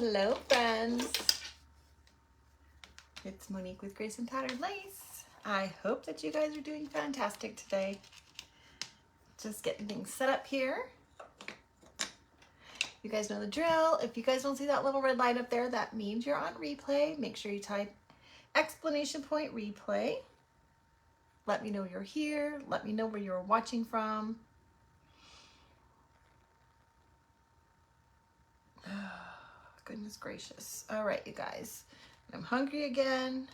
Hello, friends. It's Monique with Grace and Patterned Lace. I hope that you guys are doing fantastic today. Just getting things set up here. You guys know the drill. If you guys don't see that little red light up there, that means you're on replay. Make sure you type exclamation point replay. Let me know you're here. Let me know where you're watching from. Goodness gracious. All right, you guys. I'm hungry again.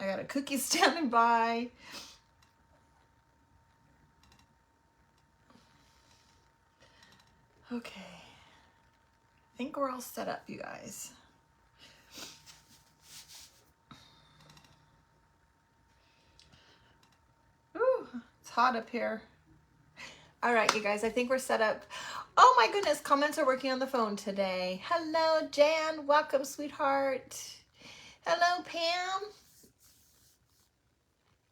I got a cookie standing by. Okay. I think we're all set up, you guys. Ooh, it's hot up here. All right, you guys, I think we're set up. Oh my goodness, comments are working on the phone today. Hello, Jan. Welcome, sweetheart. Hello, Pam.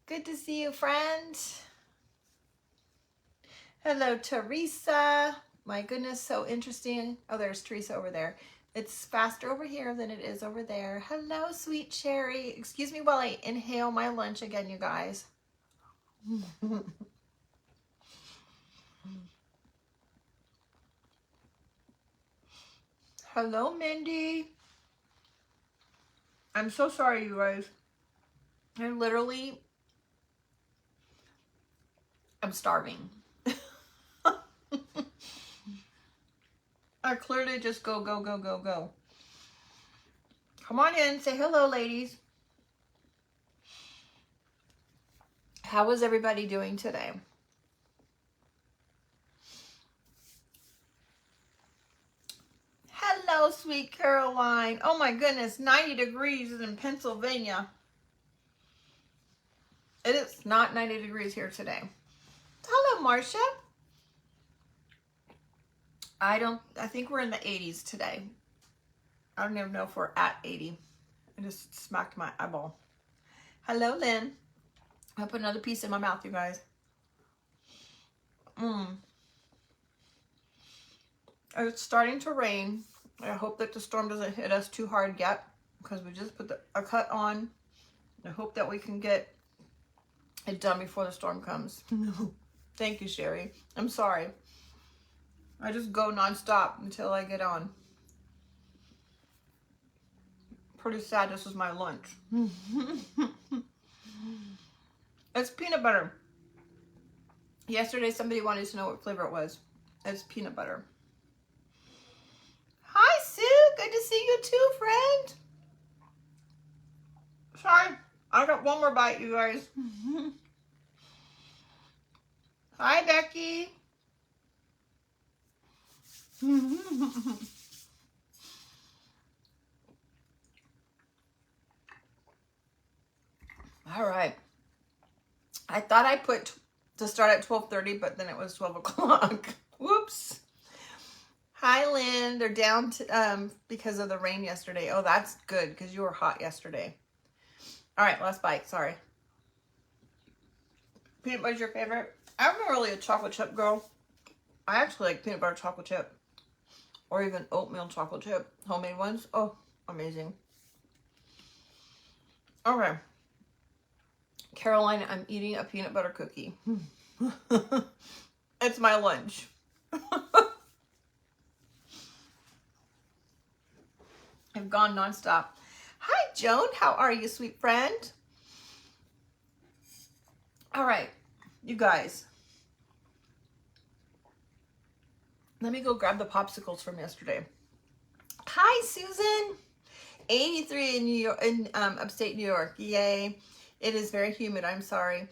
Good to see you, friend. Hello, Teresa. My goodness, so interesting. Oh, there's Teresa over there. It's faster over here than it is over there. Hello, sweet cherry. Excuse me while I inhale my lunch again, you guys. Hello, Mindy. I'm so sorry, you guys. I'm starving. I clearly just go. Come on in, say hello, ladies. How is everybody doing today? Hello, sweet Caroline. Oh my goodness, 90 degrees in Pennsylvania. It is not 90 degrees here today. Hello, Marcia. I think we're in the 80s today. I don't even know if we're at 80. I just smacked my eyeball. Hello, Lynn. I put another piece in my mouth, you guys. It's starting to rain. I hope that the storm doesn't hit us too hard yet because we just put a cut on. I hope that we can get it done before the storm comes. Thank you, Sherry. I'm sorry. I just go nonstop until I get on. Pretty sad this is my lunch. It's peanut butter. Yesterday somebody wanted to know what flavor it was. It's peanut butter. Hi, Sue. Good to see you too, friend. Sorry, I got one more bite, you guys. Hi, Becky. All right. I thought I put to start at 12:30, but then it was 12 o'clock. Whoops. Hi, Lynn. They're down to, because of the rain yesterday. Oh, that's good because you were hot yesterday. All right, last bite. Sorry. Peanut butter's your favorite? I'm not really a chocolate chip girl. I actually like peanut butter chocolate chip or even oatmeal chocolate chip. Homemade ones. Oh, amazing. Okay. Caroline, I'm eating a peanut butter cookie. It's my lunch. I've gone nonstop. Hi, Joan. How are you, sweet friend? All right, you guys. Let me go grab the popsicles from yesterday. Hi, Susan. 83 in New York, in upstate New York. Yay. It is very humid. I'm sorry.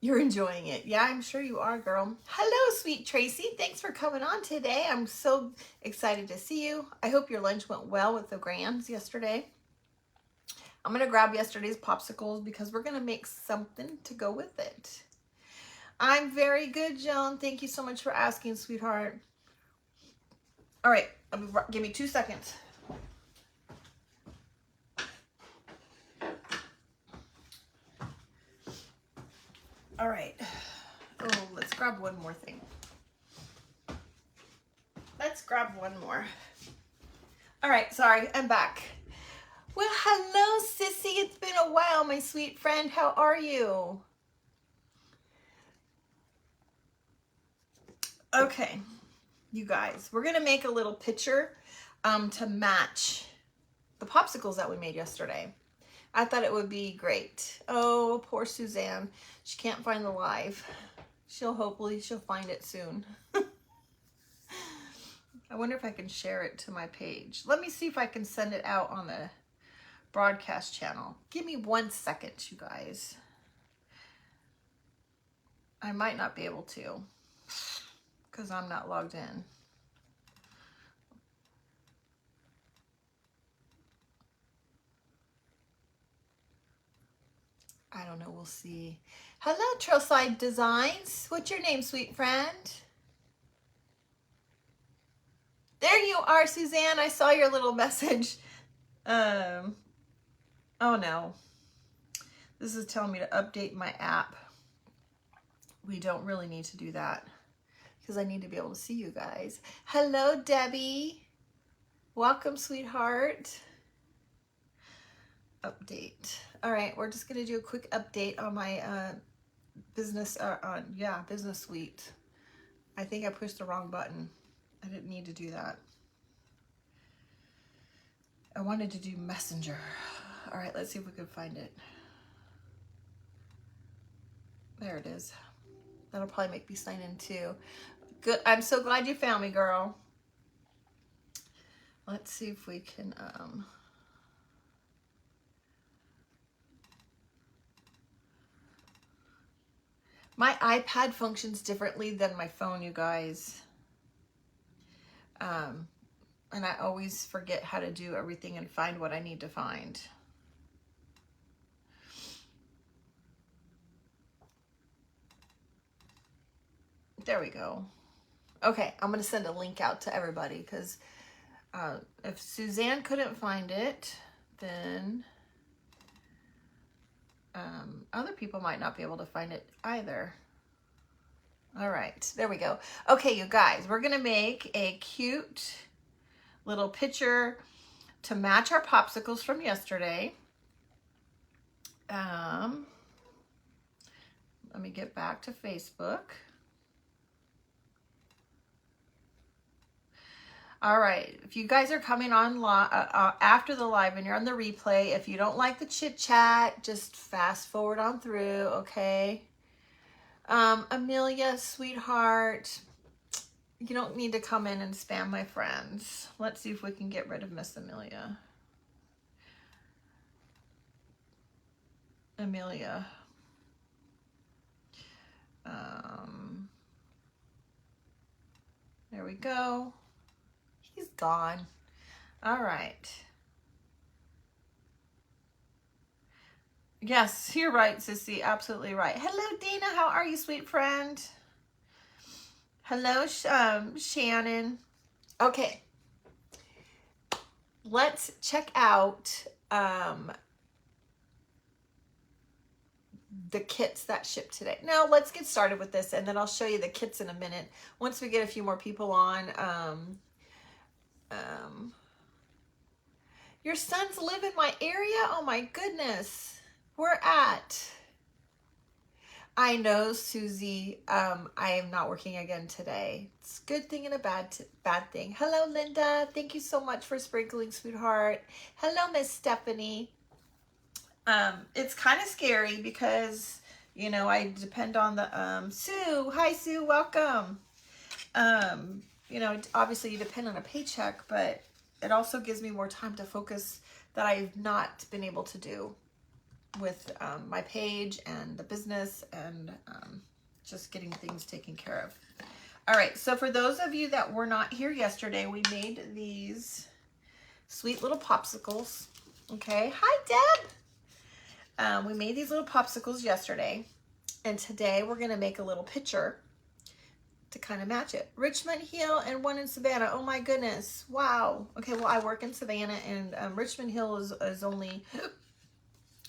You're enjoying it. Yeah, I'm sure you are, girl. Hello, sweet Tracy. Thanks for coming on today. I'm so excited to see you. I hope your lunch went well with the Grams yesterday. I'm going to grab yesterday's popsicles because we're going to make something to go with it. I'm very good, Joan. Thank you so much for asking, sweetheart. All right, give me 2 seconds. All right. Oh, let's grab one more thing. let's grab one more. All right, sorry, I'm back. Well, hello, Sissy. It's been a while, my sweet friend. How are you? Okay, you guys, we're gonna make a little picture to match the popsicles that we made yesterday. I thought it would be great. Oh, poor Suzanne. She can't find the live. Hopefully she'll find it soon. I wonder if I can share it to my page. Let me see if I can send it out on the broadcast channel. Give me 1 second, you guys. I might not be able to because I'm not logged in. I don't know, we'll see. Hello, Trailside Designs. What's your name, sweet friend? There you are, Suzanne. I saw your little message. Oh no. This is telling me to update my app. We don't really need to do that because I need to be able to see you guys. Hello, Debbie. Welcome, sweetheart. Update. All right, we're just gonna do a quick update on my business suite. I think I pushed the wrong button. I didn't need to do that. I wanted to do Messenger. All right, let's see if we can find it. There it is. That'll probably make me sign in too. Good. I'm so glad you found me, girl. Let's see if we can my iPad functions differently than my phone, you guys. And I always forget how to do everything and find what I need to find. There we go. Okay, I'm going to send a link out to everybody because if Suzanne couldn't find it, then other people might not be able to find it either. All right, there we go. Okay, you guys, we're going to make a cute little picture to match our popsicles from yesterday. Let me get back to Facebook. All right, if you guys are coming on after the live and you're on the replay, if you don't like the chit chat, just fast forward on through, okay? Amelia, sweetheart, you don't need to come in and spam my friends. Let's see if we can get rid of Miss Amelia. Amelia. There we go. He's gone. All right. Yes, you're right, Sissy. Absolutely right. Hello, Dana. How are you, sweet friend? Hello, Shannon. Okay. Let's check out the kits that shipped today. Now, let's get started with this, and then I'll show you the kits in a minute. Once we get a few more people on. Your sons live in my area? Oh, my goodness. Where at? I know, Susie. I am not working again today. It's a good thing and a bad thing. Hello, Linda. Thank you so much for sprinkling, sweetheart. Hello, Miss Stephanie. It's kind of scary because, you know, I depend on the Sue. Hi, Sue. Welcome. You know, obviously you depend on a paycheck, but it also gives me more time to focus that I've not been able to do with my page and the business and just getting things taken care of. All right, so for those of you that were not here yesterday, we made these sweet little popsicles. Okay, hi Deb. We made these little popsicles yesterday, and today we're gonna make a little picture to kind of match it. Richmond Hill and one in Savannah. Oh my goodness, wow. Okay, well I work in Savannah, and Richmond Hill is only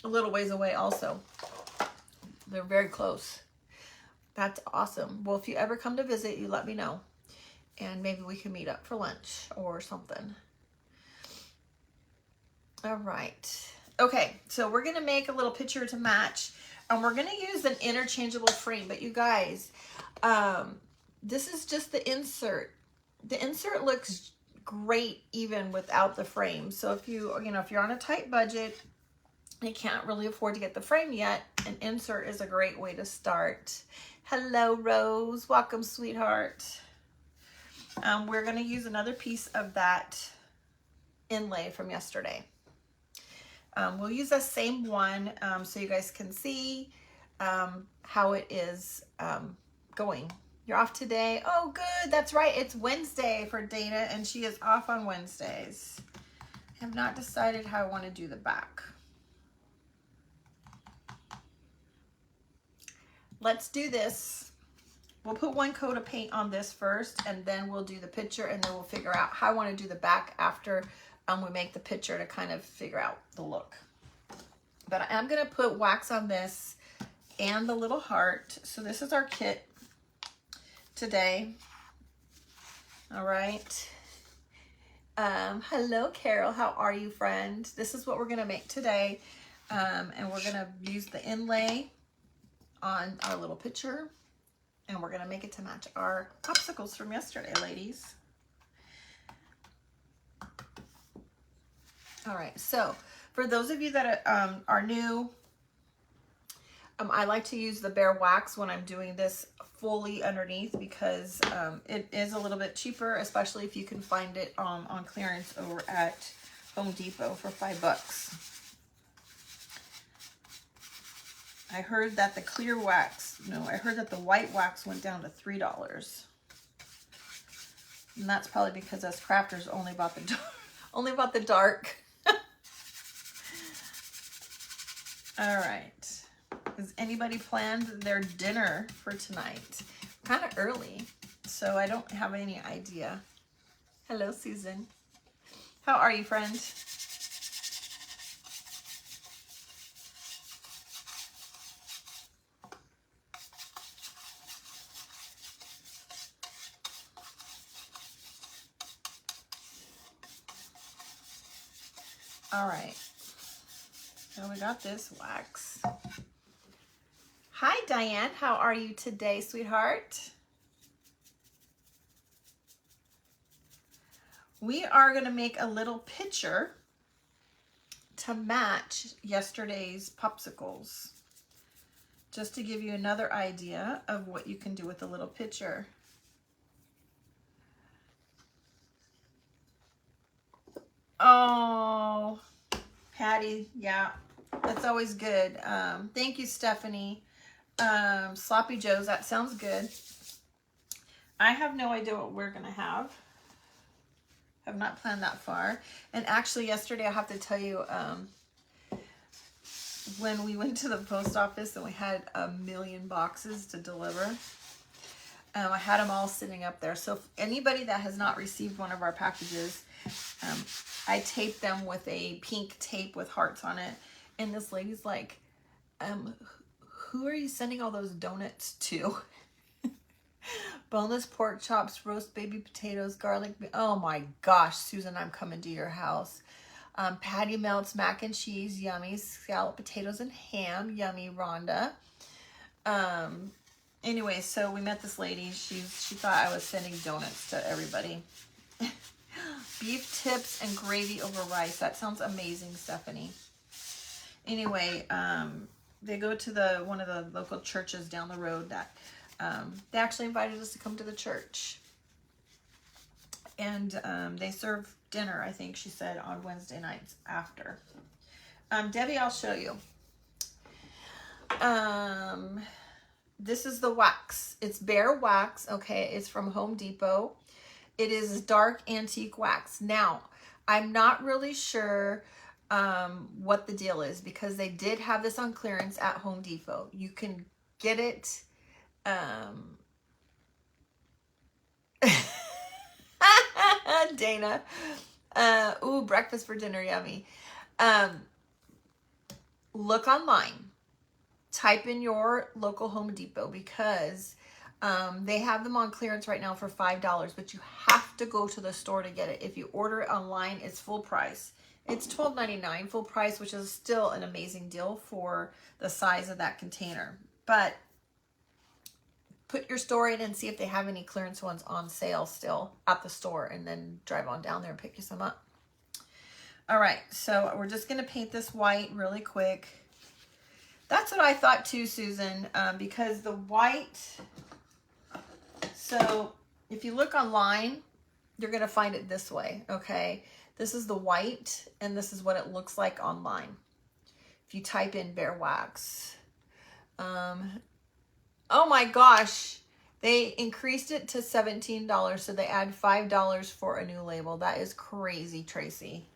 a little ways away also. They're very close. That's awesome. Well, if you ever come to visit, you let me know. and maybe we can meet up for lunch or something. All right. Okay, so we're gonna make a little picture to match, and we're gonna use an interchangeable frame. But you guys, this is just the insert. The insert looks great even without the frame. So if if you're on a tight budget, you can't really afford to get the frame yet, an insert is a great way to start. Hello, Rose. Welcome, sweetheart. We're going to use another piece of that inlay from yesterday. We'll use the same one so you guys can see how it is going. You're off today? Oh, good. That's right. It's Wednesday for Dana, and she is off on Wednesdays. I have not decided how I want to do the back. Let's do this. We'll put one coat of paint on this first, and then we'll do the picture, and then we'll figure out how I want to do the back after we make the picture to kind of figure out the look. But I am going to put wax on this and the little heart. So this is our kit today. All right. Hello, Carol. How are you, friend? This is what we're going to make today. And we're going to use the inlay on our little picture, and we're going to make it to match our popsicles from yesterday, ladies. All right, so for those of you that are new, I like to use the bare wax when I'm doing this fully underneath because it is a little bit cheaper, especially if you can find it on clearance over at Home Depot for $5. I heard that the clear wax, I heard that the white wax went down to $3. And that's probably because us crafters only bought the dark. All right. Has anybody planned their dinner for tonight? Kind of early, so I don't have any idea. Hello, Susan. How are you, friend? All right, so we got this wax. Hi, Diane. How are you today, sweetheart? We are going to make a little picture to match yesterday's popsicles, just to give you another idea of what you can do with a little picture. Oh, Patty, yeah, that's always good. Thank you, Stephanie. Sloppy Joes, that sounds good. I have no idea what we're gonna have. Have not planned that far. And actually yesterday, I have to tell you, when we went to the post office and we had 1,000,000 boxes to deliver, I had them all sitting up there. So if anybody that has not received one of our packages, I taped them with a pink tape with hearts on it. And this lady's like, who are you sending all those donuts to? Boneless pork chops, roast baby potatoes, garlic. Oh my gosh, Susan, I'm coming to your house. Patty melts mac and cheese, yummy. Scalloped potatoes and ham, yummy. Rhonda. Anyway, so we met this lady. She thought I was sending donuts to everybody. Beef tips and gravy over rice. That sounds amazing, Stephanie. Anyway, they go to one of the local churches down the road that they actually invited us to come to the church. And they serve dinner, I think she said, on Wednesday nights after. Debbie, I'll show you. This is the wax. It's bare wax, okay? It's from Home Depot. It is dark antique wax. Now, I'm not really sure what the deal is because they did have this on clearance at Home Depot. You can get it. Dana. Ooh, breakfast for dinner, yummy. Look online. Type in your local Home Depot because They have them on clearance right now for $5, but you have to go to the store to get it. If you order it online, it's full price. It's $12.99 full price, which is still an amazing deal for the size of that container. But put your store in and see if they have any clearance ones on sale still at the store, and then drive on down there and pick you some up. All right, so we're just gonna paint this white really quick. That's what I thought too, Susan, because the white, so if you look online, you're gonna find it this way, okay? This is the white, and this is what it looks like online. If you type in Behr Wax. Oh my gosh, they increased it to $17, so they add $5 for a new label. That is crazy, Tracy.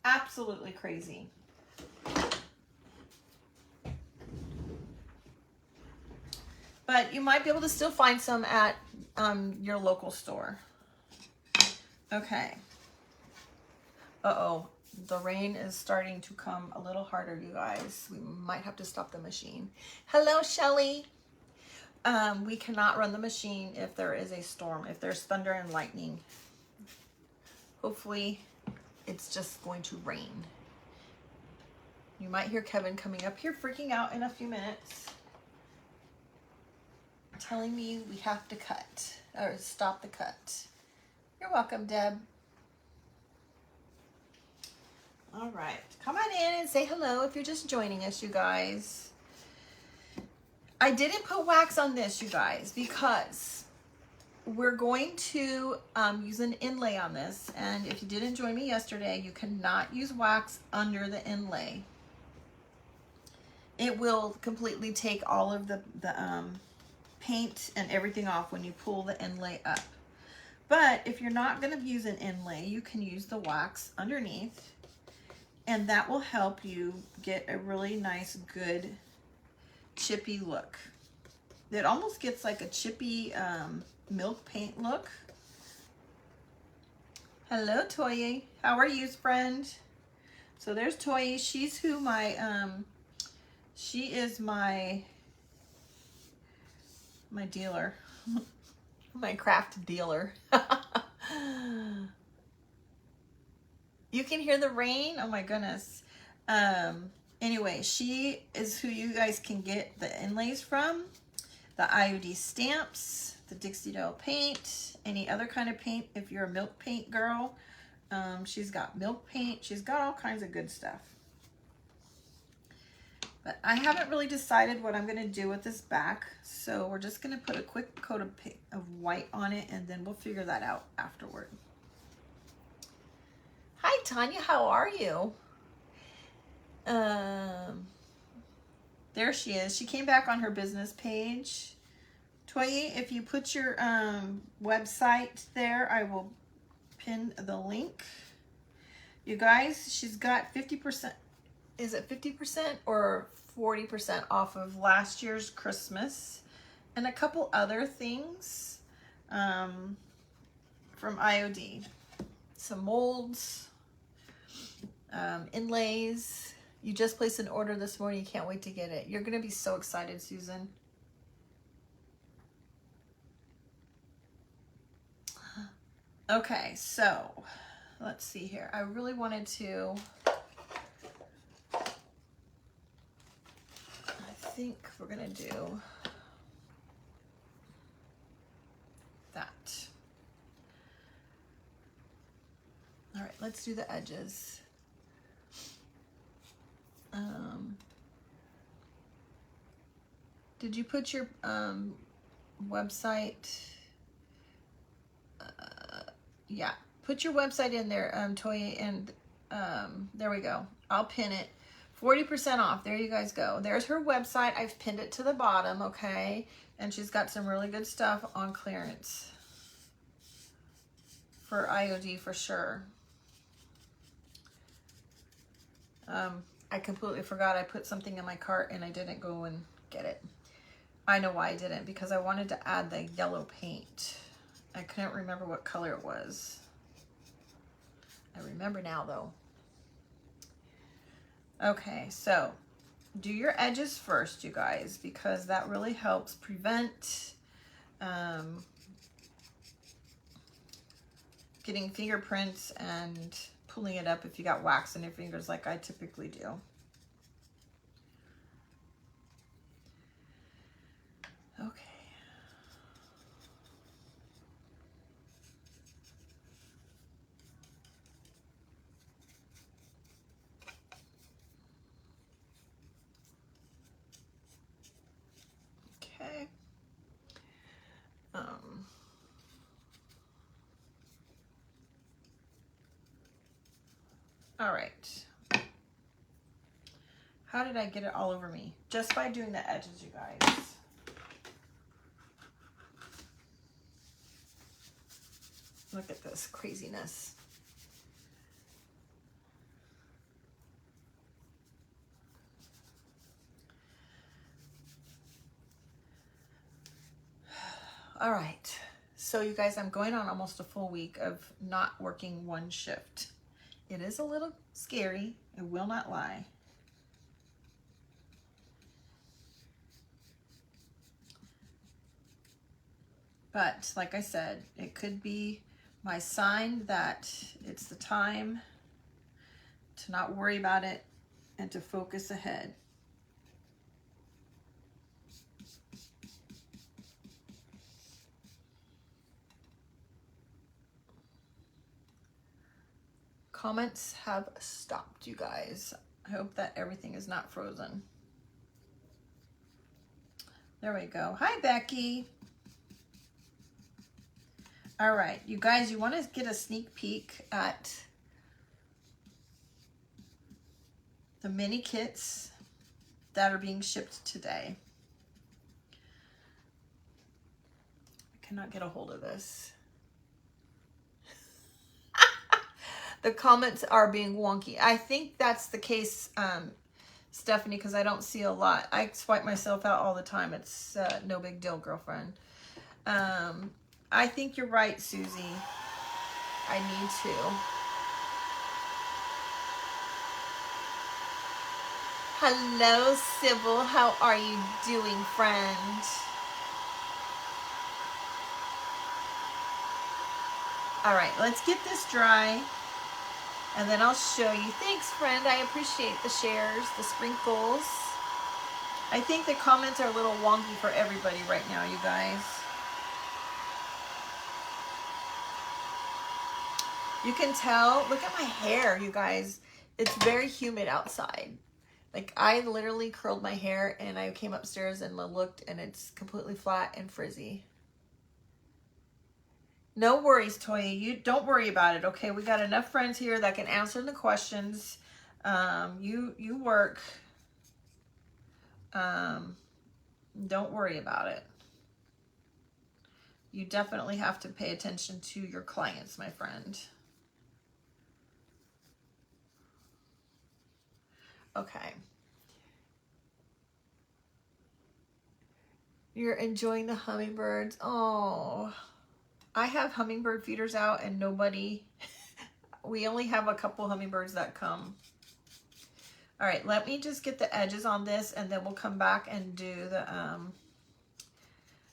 Absolutely crazy. But you might be able to still find some at your local store. Okay. Uh-oh. The rain is starting to come a little harder, you guys. We might have to stop the machine. Hello, Shelly. We cannot run the machine if there is a storm, if there's thunder and lightning. Hopefully, it's just going to rain. You might hear Kevin coming up here freaking out in a few minutes, telling me we have to cut, or stop the cut. You're welcome, Deb. All right, come on in and say hello if you're just joining us, you guys. I didn't put wax on this, you guys, because we're going to use an inlay on this. And if you didn't join me yesterday, you cannot use wax under the inlay. It will completely take all of the paint and everything off when you pull the inlay up. But if you're not going to use an inlay, you can use the wax underneath. And that will help you get a really nice, good, chippy look. It almost gets like a chippy milk paint look. Hello, Toye. How are you, friend? So there's Toye. She's who my, she is my dealer. My craft dealer. You can hear the rain? Oh my goodness. Anyway, she is who you guys can get the inlays from. The IOD stamps, the Dixie Doll paint, any other kind of paint if you're a milk paint girl. She's got milk paint. She's got all kinds of good stuff. But I haven't really decided what I'm going to do with this back. So we're just going to put a quick coat of white on it, and then we'll figure that out afterward. Hi, Tanya. How are you? There she is. She came back on her business page. Toye, if you put your website there, I will pin the link. You guys, she's got 50%. Is it 50% or 40% off of last year's Christmas and a couple other things from IOD. Some molds, inlays. You just placed an order this morning. You can't wait to get it. You're going to be so excited, Susan. Okay, so let's see here. I really wanted to, I think we're going to do that. All right, let's do the edges. Did you put your website? Yeah, put your website in there, Toye, and there we go. I'll pin it. 40% off. There you guys go. There's her website. I've pinned it to the bottom, okay? And she's got some really good stuff on clearance for IOD for sure. I completely forgot I put something in my cart and I didn't go and get it. I know why I didn't, because I wanted to add the yellow paint. I couldn't remember what color it was. I remember now though. Okay, so do your edges first, you guys, because that really helps prevent getting fingerprints and pulling it up if you got wax in your fingers like I typically do. Okay. Okay. All right. How did I get it all over me? Just by doing the edges, you guys. Look at this craziness. All right. So you guys, I'm going on almost a full week of not working one shift. It is a little scary, I will not lie. But like I said, it could be my sign that it's the time to not worry about it and to focus ahead. Comments have stopped, you guys. I hope that everything is not frozen. There we go. Hi, Becky. All right, you guys, you want to get a sneak peek at the mini kits that are being shipped today. I cannot get a hold of this. The comments are being wonky. I think that's the case, Stephanie, because I don't see a lot. I swipe myself out all the time. It's no big deal, girlfriend. I think you're right, Susie. I need to. Hello, Sybil. How are you doing, friend? All right, let's get this dry. And then I'll show you. Thanks, friend. I appreciate the shares, the sprinkles. I think the comments are a little wonky for everybody right now, you guys. You can tell. Look at my hair, you guys. It's very humid outside. Like, I literally curled my hair and I came upstairs and looked and it's completely flat and frizzy. No worries, Toya. You don't worry about it, okay? We got enough friends here that can answer the questions. You work. Don't worry about it. You definitely have to pay attention to your clients, my friend. Okay. You're enjoying the hummingbirds. Oh, I have hummingbird feeders out and nobody, we only have a couple hummingbirds that come. All right, let me just get the edges on this and then we'll come back and do the,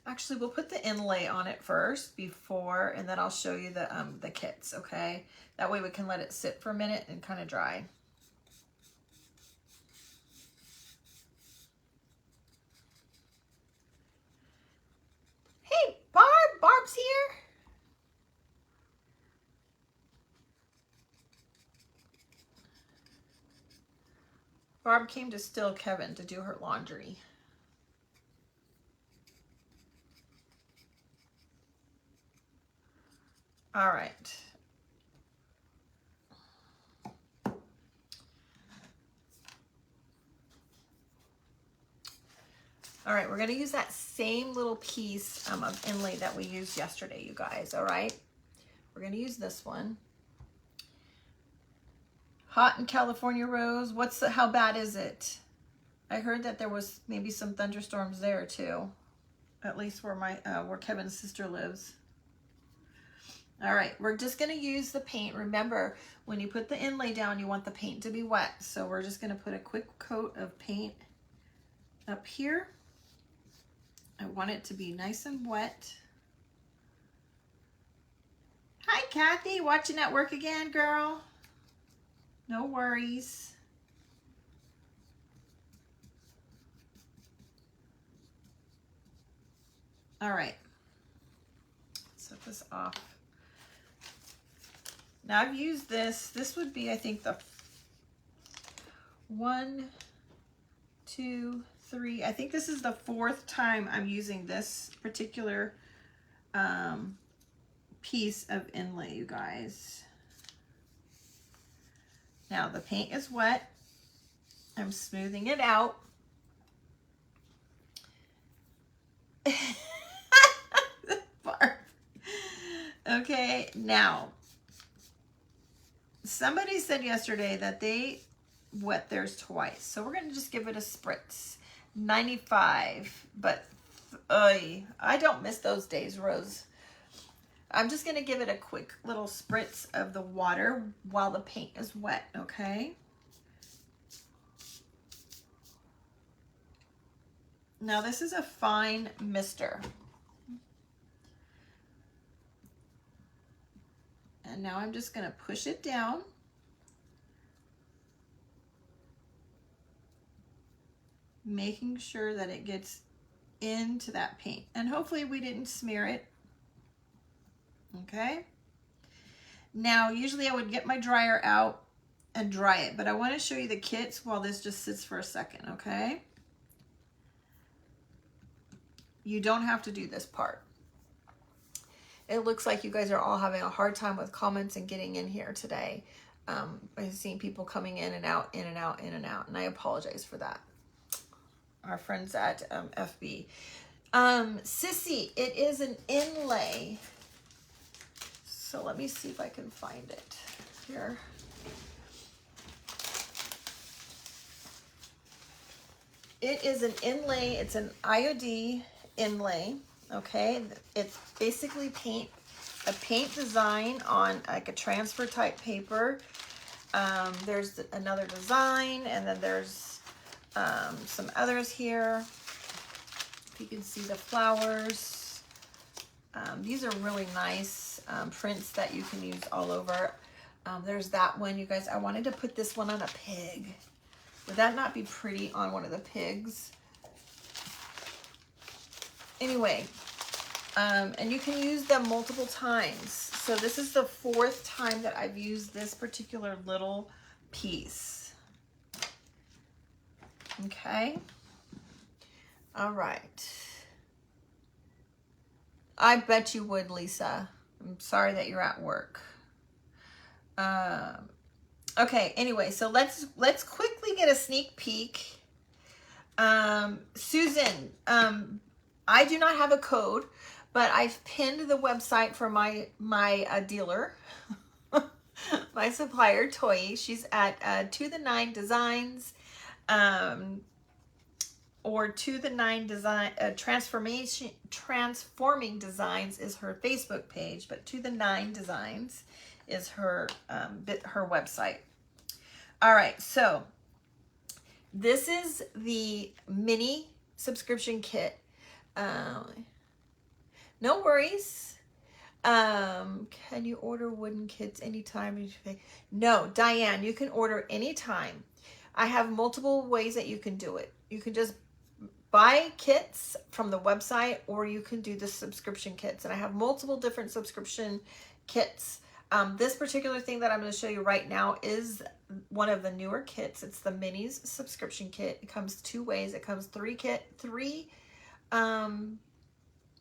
actually we'll put the inlay on it first before, and then I'll show you the kits, okay? That way we can let it sit for a minute and kind of dry. Hey, Barb's here. Barb came to steal Kevin to do her laundry. All right. All right, we're going to use that same little piece of inlay that we used yesterday, you guys, all right? We're going to use this one. Hot in California, Rose. How bad is it? I heard that there was maybe some thunderstorms there too. At least where where Kevin's sister lives. All right, we're just gonna use the paint. Remember, when you put the inlay down, you want the paint to be wet. So we're just gonna put a quick coat of paint up here. I want it to be nice and wet. Hi, Kathy. Watching at work again, girl. No worries. All right. Set this off. Now I've used this. This would be, I think, the 1, 2, 3. I think this is the 4th time I'm using this particular piece of inlay, you guys. Now the paint is wet. I'm smoothing it out. Barb. Okay, now somebody said yesterday that they wet theirs twice, so we're going to just give it a spritz. 95, but I don't miss those days, Rose. I'm just going to give it a quick little spritz of the water while the paint is wet, okay? Now this is a fine mister. And now I'm just going to push it down. Making sure that it gets into that paint. And hopefully we didn't smear it. Okay. Now, usually I would get my dryer out and dry it, but I want to show you the kits while this just sits for a second, okay? You don't have to do this part. It looks like you guys are all having a hard time with comments and getting in here today. I've seen people coming in and out, in and out, in and out, and I apologize for that. Our friends at FB. Sissy, it is an inlay. So let me see if I can find it here. It is an inlay. It's an IOD inlay. Okay, it's basically a paint design on like a transfer type paper. There's another design, and then there's some others here. If you can see the flowers. These are really nice prints that you can use all over. There's that one, you guys. I wanted to put this one on a pig. Would that not be pretty on one of the pigs? Anyway, and you can use them multiple times. So this is the 4th time that I've used this particular little piece. Okay. All right. I bet you would, Lisa. I'm sorry that you're at work. Okay, anyway, so let's quickly get a sneak peek. Susan, I do not have a code, but I've pinned the website for my dealer, my supplier, Toy. She's at To The Nine Designs, or To The Nine Design. Transforming Designs is her Facebook page, but To The Nine Designs is her website. All right, so this is the mini subscription kit. No worries. Can you order wooden kits anytime? No, Diane, you can order anytime. I have multiple ways that you can do it. You can just buy kits from the website, or you can do the subscription kits. And I have multiple different subscription kits. This particular thing that I'm going to show you right now is one of the newer kits. It's the minis subscription kit. It comes 2 ways. It comes 3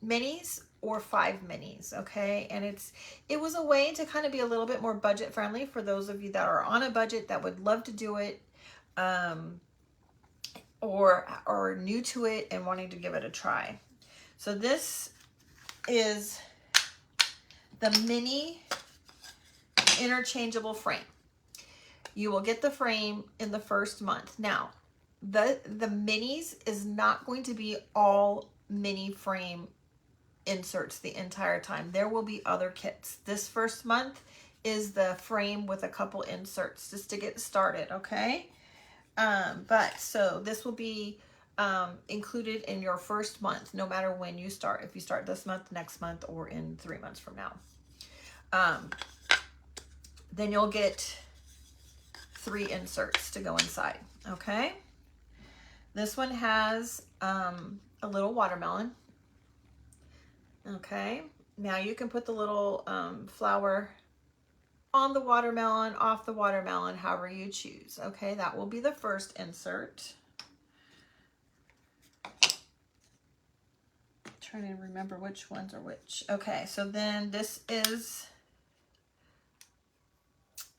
minis or 5 minis, okay? And it was a way to kind of be a little bit more budget friendly for those of you that are on a budget that would love to do it, or are new to it and wanting to give it a try. So this is the mini interchangeable frame. You will get the frame in the first month. Now, the minis is not going to be all mini frame inserts the entire time. There will be other kits. This first month is the frame with a couple inserts just to get started, okay? But so this will be included in your first month, no matter when you start. If you start this month, next month, or in 3 months from now. Then you'll get 3 inserts to go inside, okay? This one has a little watermelon, okay? Now you can put the little flower on the watermelon, off the watermelon, however you choose, okay? That will be the first insert. Trying to remember which ones are which. Okay, so then this is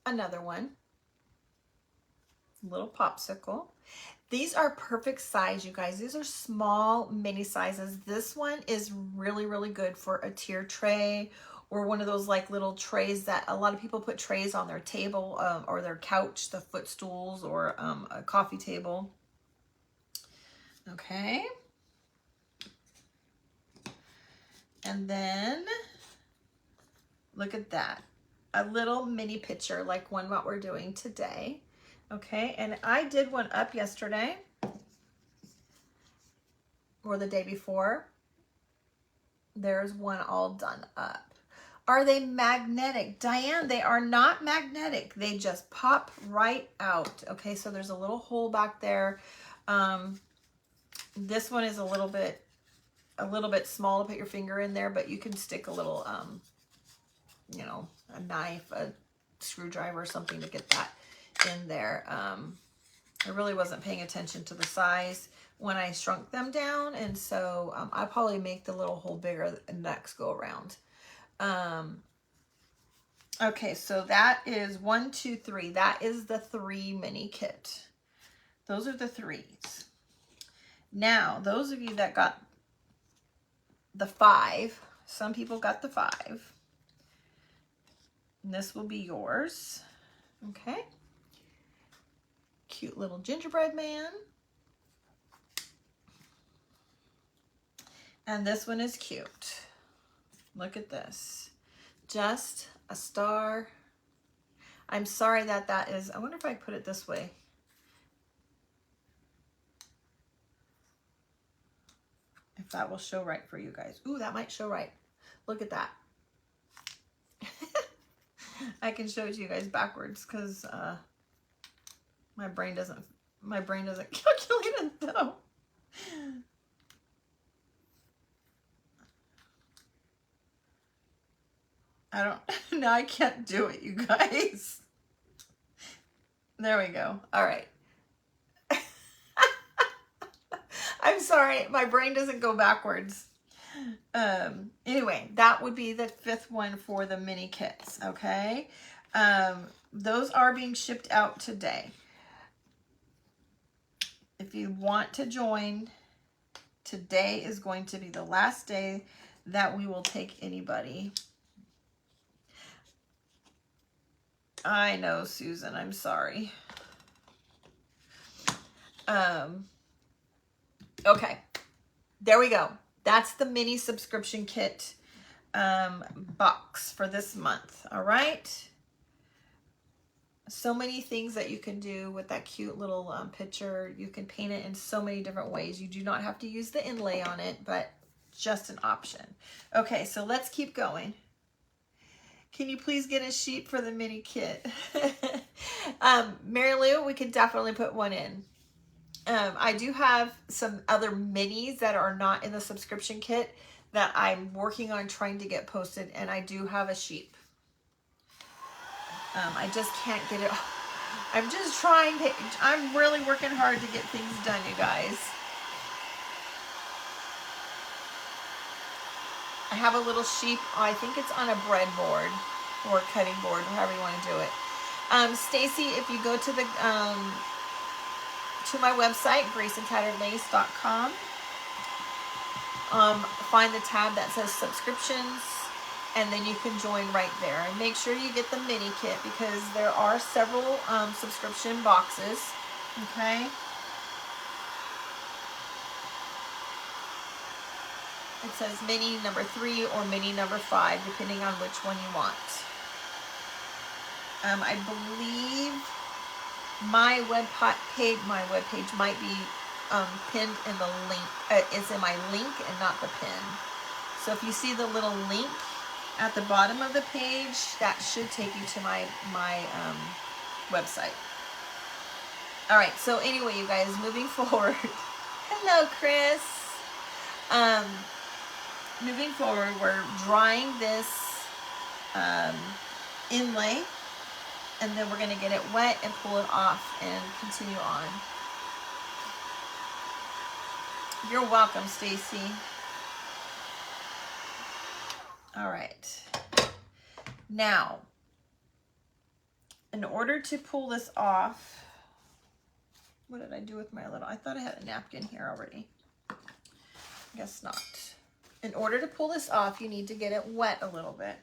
another one. Little popsicle. These are perfect size, you guys. These are small mini sizes. This one is really, really good for a tier tray or one of those like little trays that a lot of people put trays on their table or their couch, the footstools, or a coffee table. Okay. And then look at that. A little mini pitcher like one what we're doing today. Okay, and I did one up yesterday or the day before. There's one all done up. Are they magnetic? Diane, they are not magnetic. They just pop right out. Okay, so there's a little hole back there. This one is a little bit small to put your finger in there, but you can stick a little, you know, a knife, a screwdriver or something to get that in there. I really wasn't paying attention to the size when I shrunk them down, and so I'll probably make the little hole bigger next go around. Okay, so that is 1, 2, 3. That is the 3 mini kit. Those are the 3s. Now, those of you that got the 5, some people got the 5. And this will be yours. Okay. Cute little gingerbread man. And this one is cute. Look at this. Just a star. I'm sorry that is, I wonder if I put it this way. If that will show right for you guys. Ooh, that might show right. Look at that. I can show it to you guys backwards because my brain doesn't calculate it though. Now I can't do it, you guys. There we go. All right. I'm sorry, my brain doesn't go backwards. Anyway, that would be the 5th one for the mini kits, okay? Those are being shipped out today. If you want to join, today is going to be the last day that we will take anybody. I know, Susan, I'm sorry. Okay, there we go. That's the mini subscription kit box for this month, all right? So many things that you can do with that cute little picture. You can paint it in so many different ways. You do not have to use the inlay on it, but just an option. Okay, so let's keep going. Can you please get a sheet for the mini kit? Mary Lou, we could definitely put one in. I do have some other minis that are not in the subscription kit that I'm working on trying to get posted, and I do have a sheet. I just can't get it. I'm just trying to, I'm really working hard to get things done, you guys. I have a little sheep. I think it's on a breadboard or cutting board, however you want to do it. Stacy, if you go to the to my website, graceandtatteredlace.com, find the tab that says subscriptions, and then you can join right there. And make sure you get the mini kit because there are several subscription boxes. Okay. It says mini number 3 or mini number 5, depending on which one you want. I believe my webpage might be pinned in the link. It's in my link and not the pin. So if you see the little link at the bottom of the page, that should take you to my website. All right, so anyway, you guys, moving forward. Hello, Chris. Moving forward, we're drying this inlay, and then we're going to get it wet and pull it off and continue on. You're welcome, Stacy. All right. Now, in order to pull this off, what did I do with my little, I thought I had a napkin here already. Guess not. In order to pull this off, you need to get it wet a little bit.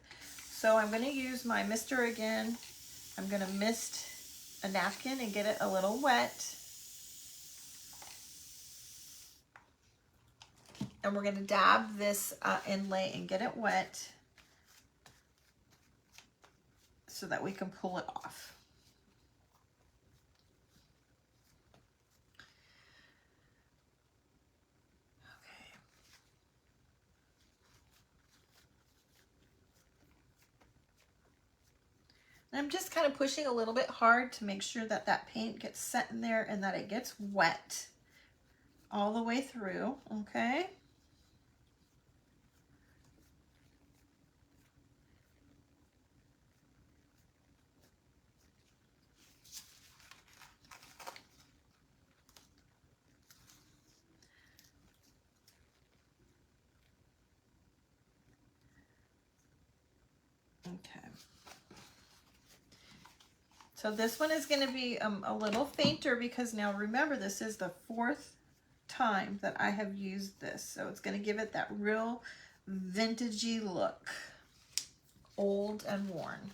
So I'm going to use my mister again. I'm going to mist a napkin and get it a little wet. And we're going to dab this inlay and get it wet so that we can pull it off. Okay. And I'm just kind of pushing a little bit hard to make sure that that paint gets set in there and that it gets wet all the way through, okay? Okay. So this one is going to be a little fainter because now remember, this is the 4th time that I have used this. So it's going to give it that real vintagey look, old and worn.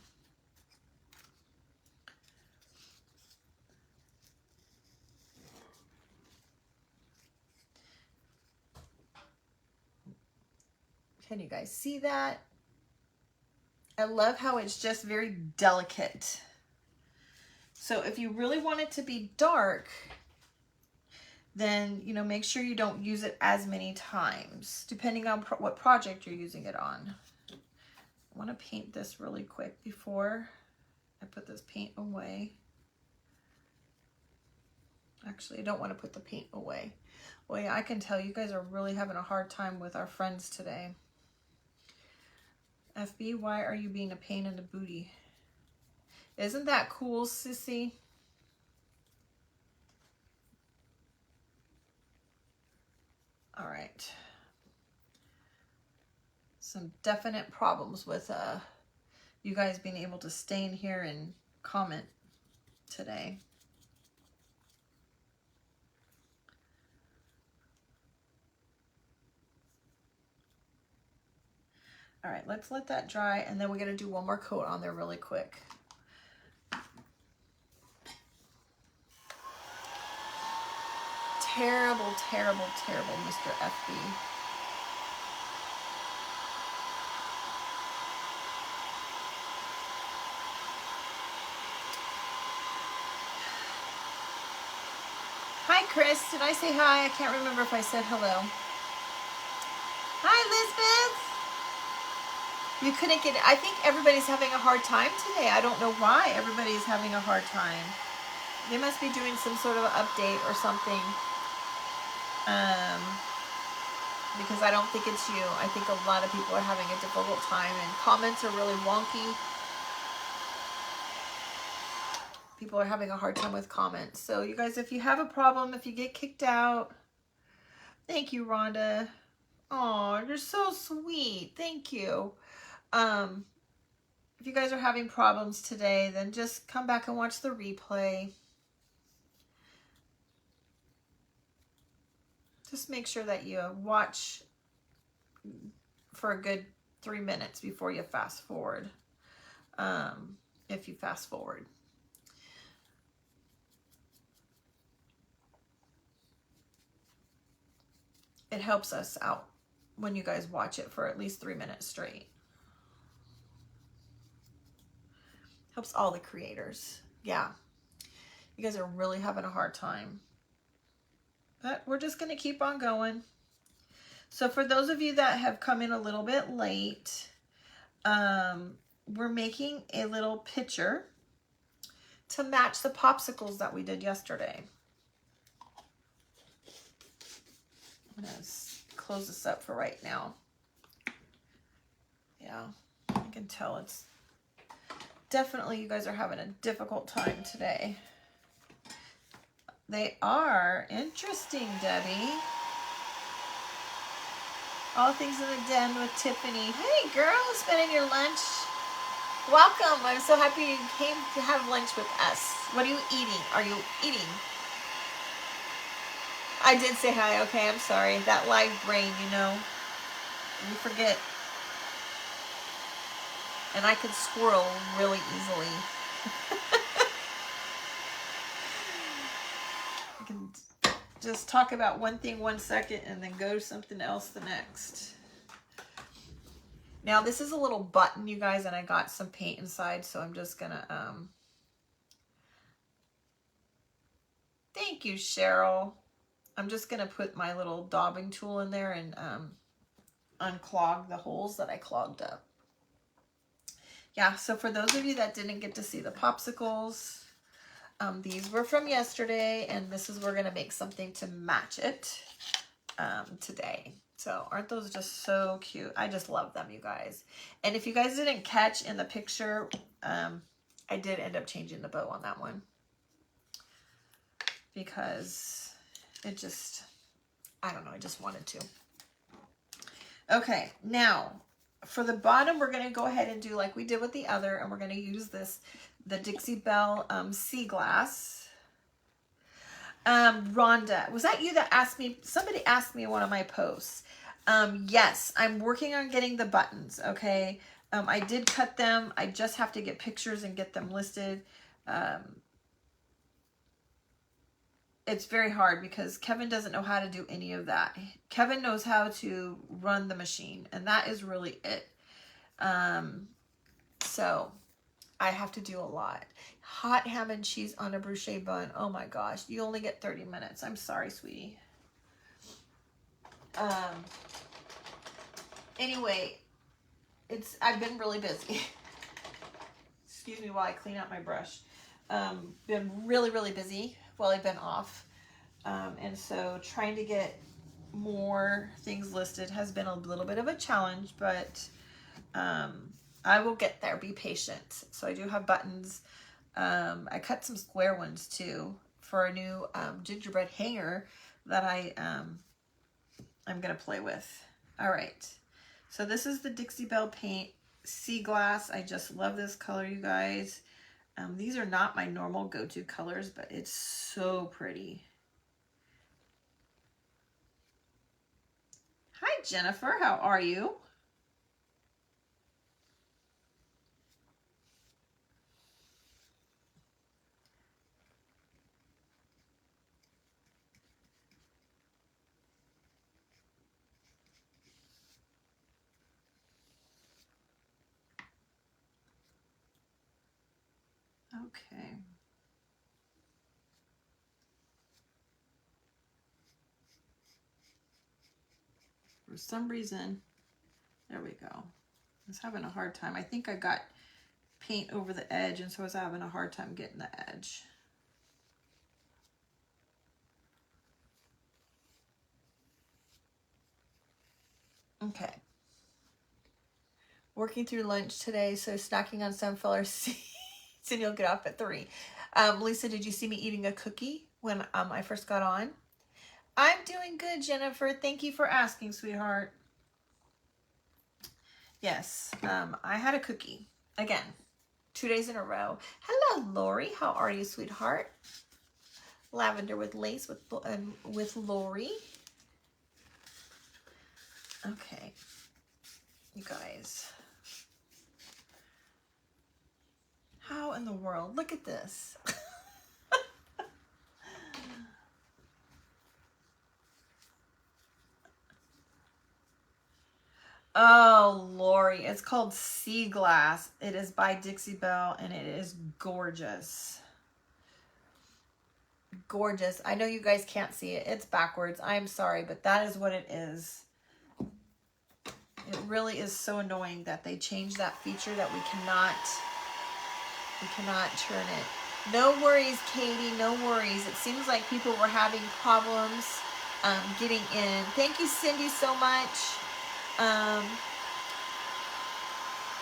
Can you guys see that? I love how it's just very delicate. So if you really want it to be dark, then, you know, make sure you don't use it as many times, depending on what project you're using it on. I want to paint this really quick before I put this paint away. Actually, I don't want to put the paint away. Well, yeah, I can tell you guys are really having a hard time with our friends today. FB, why are you being a pain in the booty? Isn't that cool, sissy? All right. Some definite problems with you guys being able to stay in here and comment today. All right, let's let that dry, and then we're going to do one more coat on there really quick. Terrible, terrible, terrible, Mr. FB. Hi, Chris. Did I say hi? I can't remember if I said hello. Hi, Elizabeth. You couldn't get it. I think everybody's having a hard time today. I don't know why everybody's having a hard time. They must be doing some sort of update or something. Because I don't think it's you. I think a lot of people are having a difficult time, and comments are really wonky. People are having a hard time with comments. So you guys, if you have a problem, if you get kicked out, thank you, Rhonda. Oh, you're so sweet. Thank you. If you guys are having problems today, then just come back and watch the replay. Just make sure that you watch for a good 3 minutes before you fast forward. If you fast forward. It helps us out when you guys watch it for at least 3 minutes straight. Helps all the creators. Yeah. You guys are really having a hard time. But we're just going to keep on going. So for those of you that have come in a little bit late, we're making a little picture to match the popsicles that we did yesterday. I'm going to close this up for right now. Yeah, I can tell it's definitely you guys are having a difficult time today. They are. Interesting, Debbie. All things in the den with Tiffany. Hey, girl, spending your lunch. Welcome. I'm so happy you came to have lunch with us. What are you eating? Are you eating? I did say hi. Okay, I'm sorry. That live brain, you know, you forget. And I could squirrel really easily. I can just talk about one thing 1 second and then go to something else the next. Now this is a little button, you guys, and I got some paint inside, so I'm just gonna thank you, Cheryl. I'm just gonna put my little daubing tool in there and unclog the holes that I clogged up. Yeah, so for those of you that didn't get to see the popsicles, these were from yesterday, and this is, we're gonna make something to match it today. So aren't those just so cute? I just love them, you guys. And if you guys didn't catch in the picture, I did end up changing the bow on that one because it just, I don't know, I just wanted to. Okay, now for the bottom, we're going to go ahead and do like we did with the other, and we're going to use this, the Dixie Belle Sea Glass. Rhonda, was that you that asked me? Somebody asked me in one of my posts. Yes, I'm working on getting the buttons, okay? I did cut them. I just have to get pictures and get them listed. It's very hard because Kevin doesn't know how to do any of that. Kevin knows how to run the machine, and that is really it. So I have to do a lot. Hot ham and cheese on a bruschetta bun. Oh my gosh, you only get 30 minutes. I'm sorry, sweetie. Anyway, I've been really busy. Excuse me while I clean out my brush. Been really, really busy while I've been off. And so trying to get more things listed has been a little bit of a challenge, but I will get there. Be patient. So I do have buttons. I cut some square ones too for a new gingerbread hanger that I'm going to play with. All right. So this is the Dixie Belle Paint Sea Glass. I just love this color, you guys. These are not my normal go-to colors, but it's so pretty. Hi, Jennifer. How are you? Okay. For some reason, there we go. I was having a hard time. I think I got paint over the edge, and so I was having a hard time getting the edge. Okay. Working through lunch today, so snacking on sunflower seeds, and you'll get off at 3. Lisa, did you see me eating a cookie when I first got on? I'm doing good, Jennifer. Thank you for asking, sweetheart. Yes, I had a cookie. Again, 2 days in a row. Hello, Lori. How are you, sweetheart? Lavender with lace with Lori. Okay, you guys. How in the world? Look at this. Oh, Lori. It's called Sea Glass. It is by Dixie Belle, and it is gorgeous. gorgeous. I know you guys can't see it. It's backwards. I'm sorry, but that is what it is. It really is so annoying that they changed that feature that we cannot turn it. No worries, Katie, no worries. It seems like people were having problems getting in. Thank you, Cindy, so much.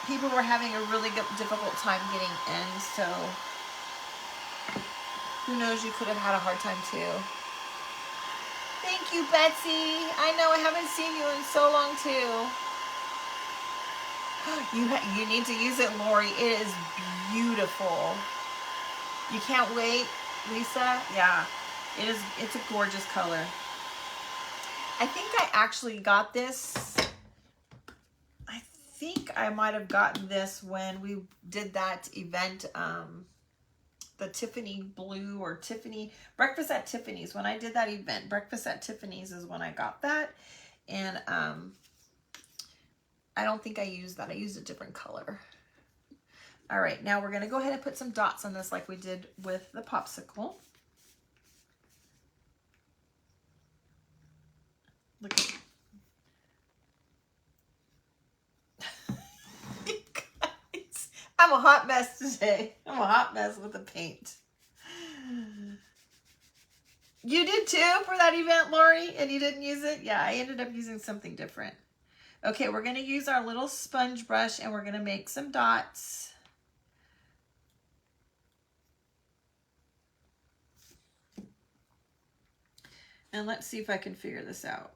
People were having a really difficult time getting in, so who knows, you could have had a hard time too. Thank you, Betsy. I know, I haven't seen you in so long too. You need to use it, Lori. It is beautiful. You can't wait, Lisa? Yeah, it's a gorgeous color. I think I actually got this. I think I might have gotten this when we did that event, the Tiffany Blue or Tiffany Breakfast at Tiffany's. When I did that event, Breakfast at Tiffany's is when I got that. And I don't think I used that. I used a different color. All right, now we're gonna go ahead and put some dots on this like we did with the popsicle. Look at you guys. I'm a hot mess today. I'm a hot mess with the paint. You did too for that event, Lori, and you didn't use it? Yeah, I ended up using something different. Okay, we're gonna use our little sponge brush and we're gonna make some dots. And let's see if I can figure this out.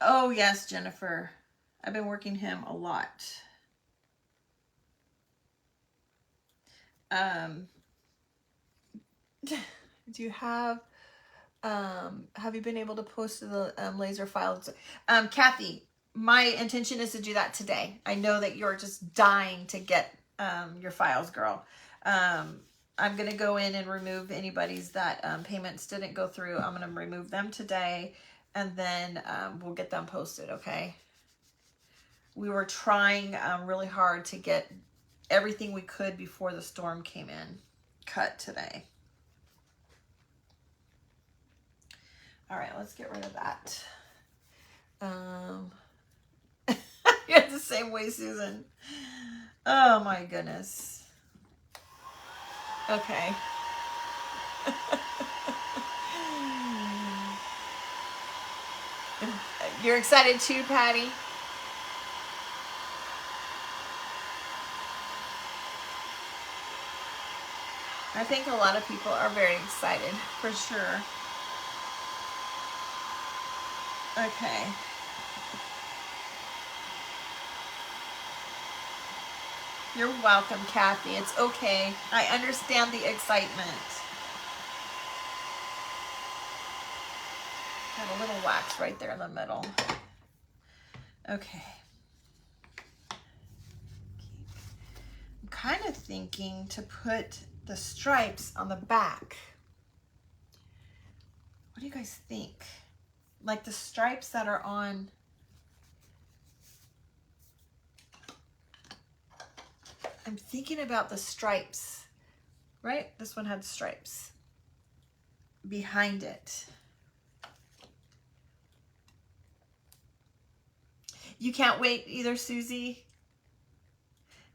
Oh yes, Jennifer. I've been working him a lot. Do you have you been able to post the laser files? Kathy, my intention is to do that today. I know that you're just dying to get your files, girl. I'm going to go in and remove anybody's that payments didn't go through. I'm going to remove them today, and then we'll get them posted, okay? We were trying really hard to get everything we could before the storm came in cut today. All right, let's get rid of that. You're the same way, Susan. Oh my goodness. Okay. You're excited too, Patty? I think a lot of people are very excited, for sure. Okay. You're welcome, Kathy. It's okay. I understand the excitement. Got a little wax right there in the middle. Okay. I'm kind of thinking to put the stripes on the back. What do you guys think? Like the stripes that are on. I'm thinking about the stripes, right? This one had stripes behind it. You can't wait either, Susie?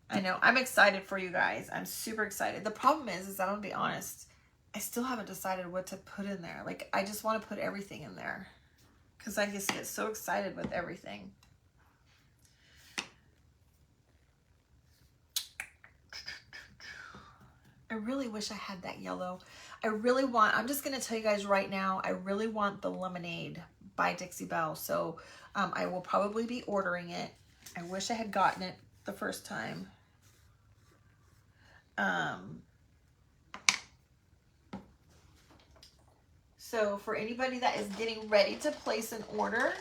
I know. I'm excited for you guys. I'm super excited. The problem is I'm going to be honest, I still haven't decided what to put in there. Like, I just want to put everything in there because I just get so excited with everything. I really wish I had that yellow. I'm just going to tell you guys right now, I really want the Lemonade by Dixie Belle. So I will probably be ordering it. I wish I had gotten it the first time. So for anybody that is getting ready to place an order,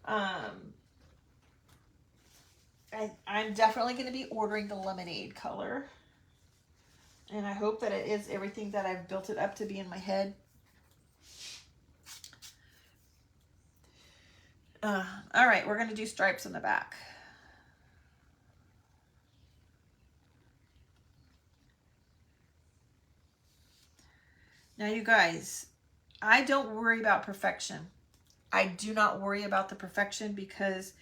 I'm definitely going to be ordering the Lemonade color. And I hope that it is everything that I've built it up to be in my head. All right, we're going to do stripes in the back. Now, you guys, I don't worry about perfection. I do not worry about the perfection because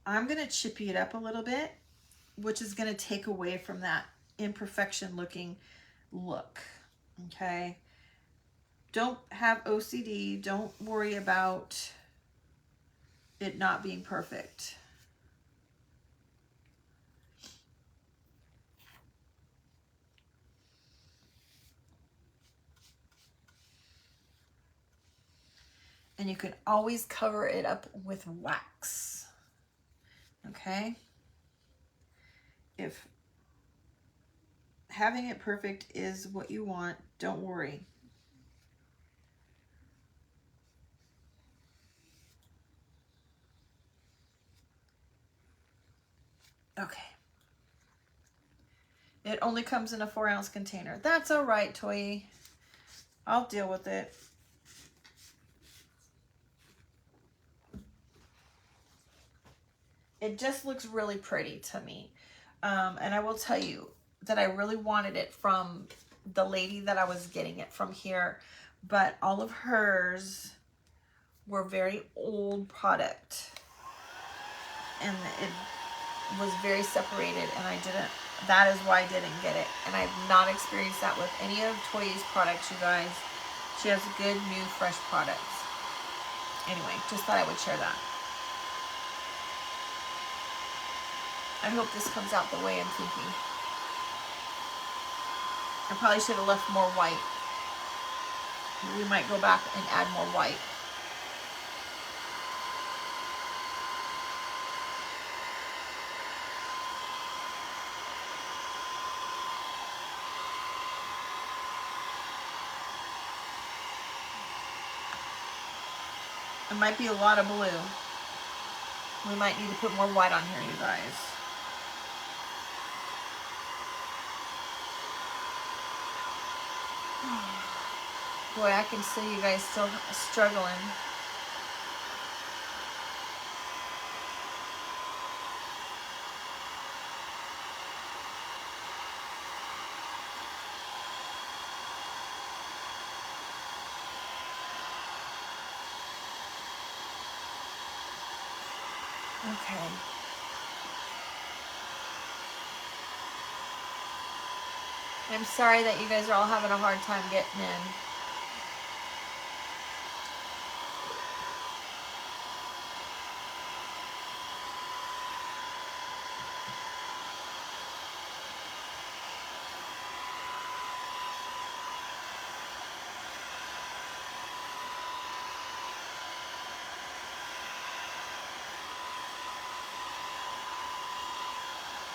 I'm going to chippy it up a little bit, which is going to take away from that imperfection looking look. Okay. Don't have OCD. Don't worry about it not being perfect. And you can always cover it up with wax. Okay? If having it perfect is what you want, don't worry. Okay. It only comes in a 4-ounce container. That's all right, Toy. I'll deal with it. It just looks really pretty to me. And I will tell you that I really wanted it from the lady that I was getting it from here, but all of hers were very old product. And it was very separated, and that is why I didn't get it. And I've not experienced that with any of Toy's products, you guys. She has good, new, fresh products. Anyway, just thought I would share that. I hope this comes out the way I'm thinking. I probably should have left more white. We might go back and add more white. It might be a lot of blue. We might need to put more white on here, you guys. Boy, I can see you guys still struggling. Okay. I'm sorry that you guys are all having a hard time getting in.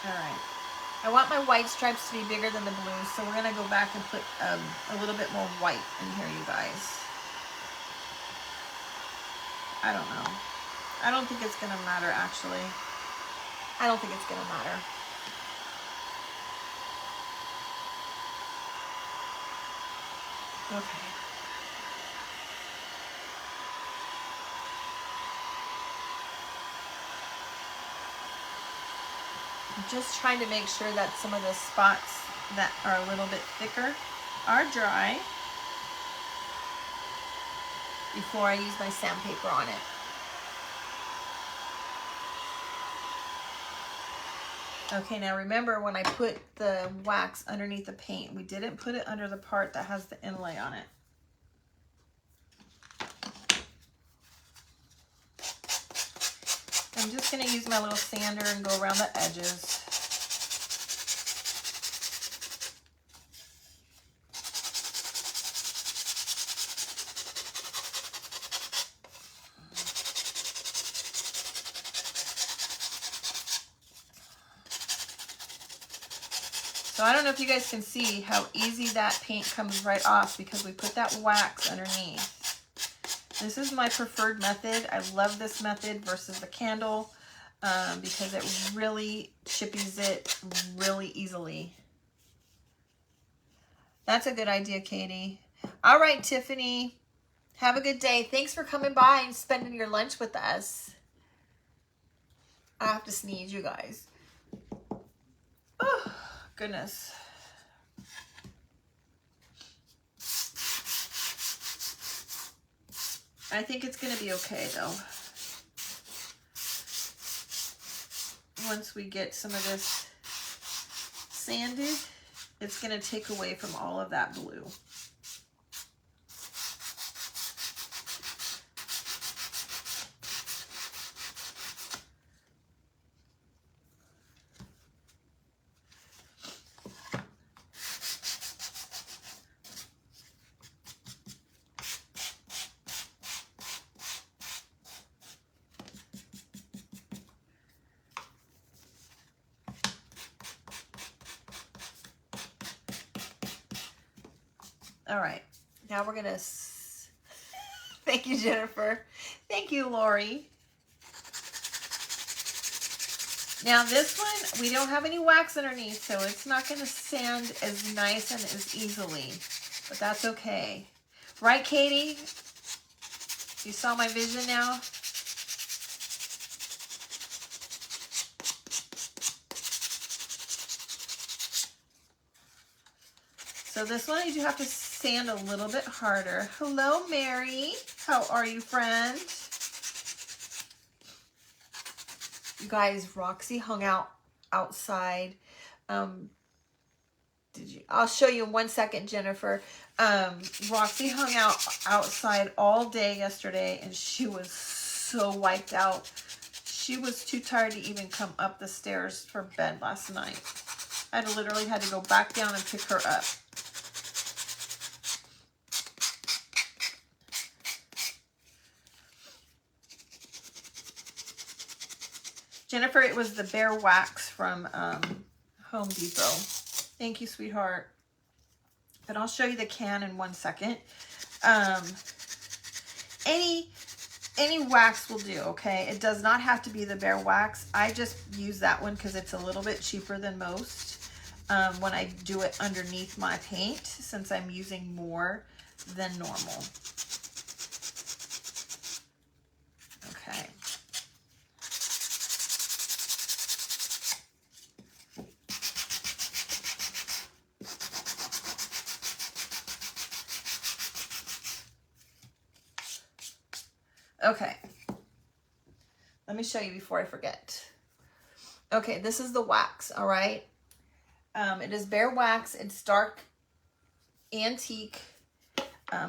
All right. I want my white stripes to be bigger than the blue, so we're going to go back and put a little bit more white in here, you guys. I don't know. I don't think it's going to matter, actually. I don't think it's going to matter. Okay. I'm just trying to make sure that some of the spots that are a little bit thicker are dry before I use my sandpaper on it. Okay, now remember when I put the wax underneath the paint, we didn't put it under the part that has the inlay on it. I'm just going to use my little sander and go around the edges. So I don't know if you guys can see how easy that paint comes right off because we put that wax underneath. This is my preferred method. I love this method versus the candle because it really chippies it really easily. That's a good idea, Katie. All right, Tiffany. Have a good day. Thanks for coming by and spending your lunch with us. I have to sneeze, you guys. Oh, goodness. I think it's going to be okay, though. Once we get some of this sanded, it's going to take away from all of that blue. All right, now we're gonna, thank you, Jennifer. Thank you, Lori. Now this one, we don't have any wax underneath, so it's not gonna sand as nice and as easily, but that's okay. Right, Katie? You saw my vision now? So this one you do have to sand a little bit harder. Hello, Mary. How are you, friend? You guys, Roxy hung out outside. I'll show you in 1 second, Jennifer. Roxy hung out outside all day yesterday, and she was so wiped out. She was too tired to even come up the stairs for bed last night. I literally had to go back down and pick her up. Jennifer, it was the Bear Wax from Home Depot. Thank you, sweetheart. But I'll show you the can in 1 second. Any wax will do, okay? It does not have to be the Bear Wax. I just use that one because it's a little bit cheaper than most when I do it underneath my paint, since I'm using more than normal. Okay. Okay, let me show you before I forget. Okay, this is the wax, all right? It is Bear Wax. It's dark antique.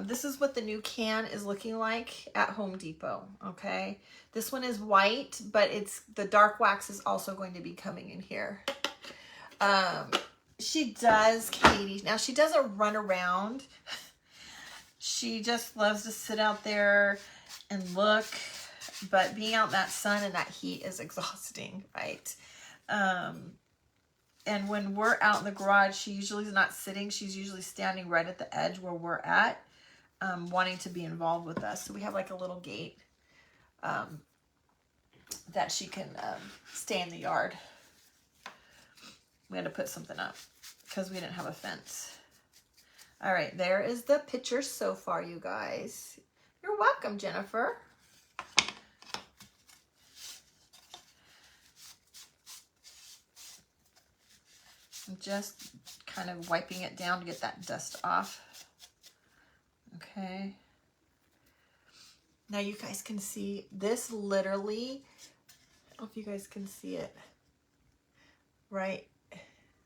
This is what the new can is looking like at Home Depot, okay? This one is white, but the dark wax is also going to be coming in here. She does, Katie. Now, she doesn't run around. She just loves to sit out there and look, but being out in that sun and that heat is exhausting, right? And when we're out in the garage, she usually is not sitting. She's usually standing right at the edge where we're at, wanting to be involved with us. So we have like a little gate that she can stay in the yard. We had to put something up because we didn't have a fence. All right, there is the picture so far, you guys. You're welcome, Jennifer. I'm just kind of wiping it down to get that dust off. Okay. Now you guys can see this literally, I don't know if you guys can see it, right?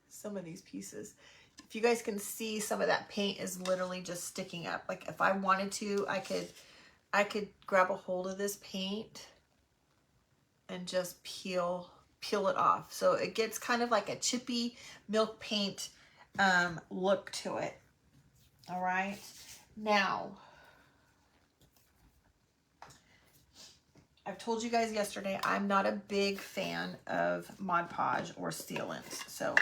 Some of these pieces. If you guys can see, some of that paint is literally just sticking up. Like if I wanted to, I could grab a hold of this paint and just peel it off. So it gets kind of like a chippy milk paint look to it. All right. Now, I've told you guys yesterday, I'm not a big fan of Mod Podge or sealants. So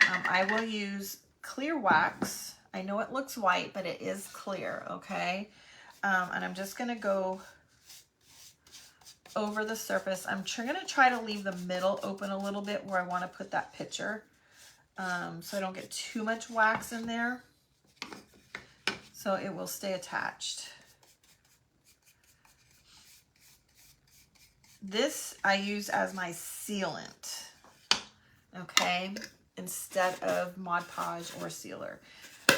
I will use clear wax. I know it looks white, but it is clear, okay? And I'm just gonna go over the surface. I'm gonna try to leave the middle open a little bit where I wanna put that picture, so I don't get too much wax in there, so it will stay attached. this I use as my sealant, okay, instead of Mod Podge or sealer.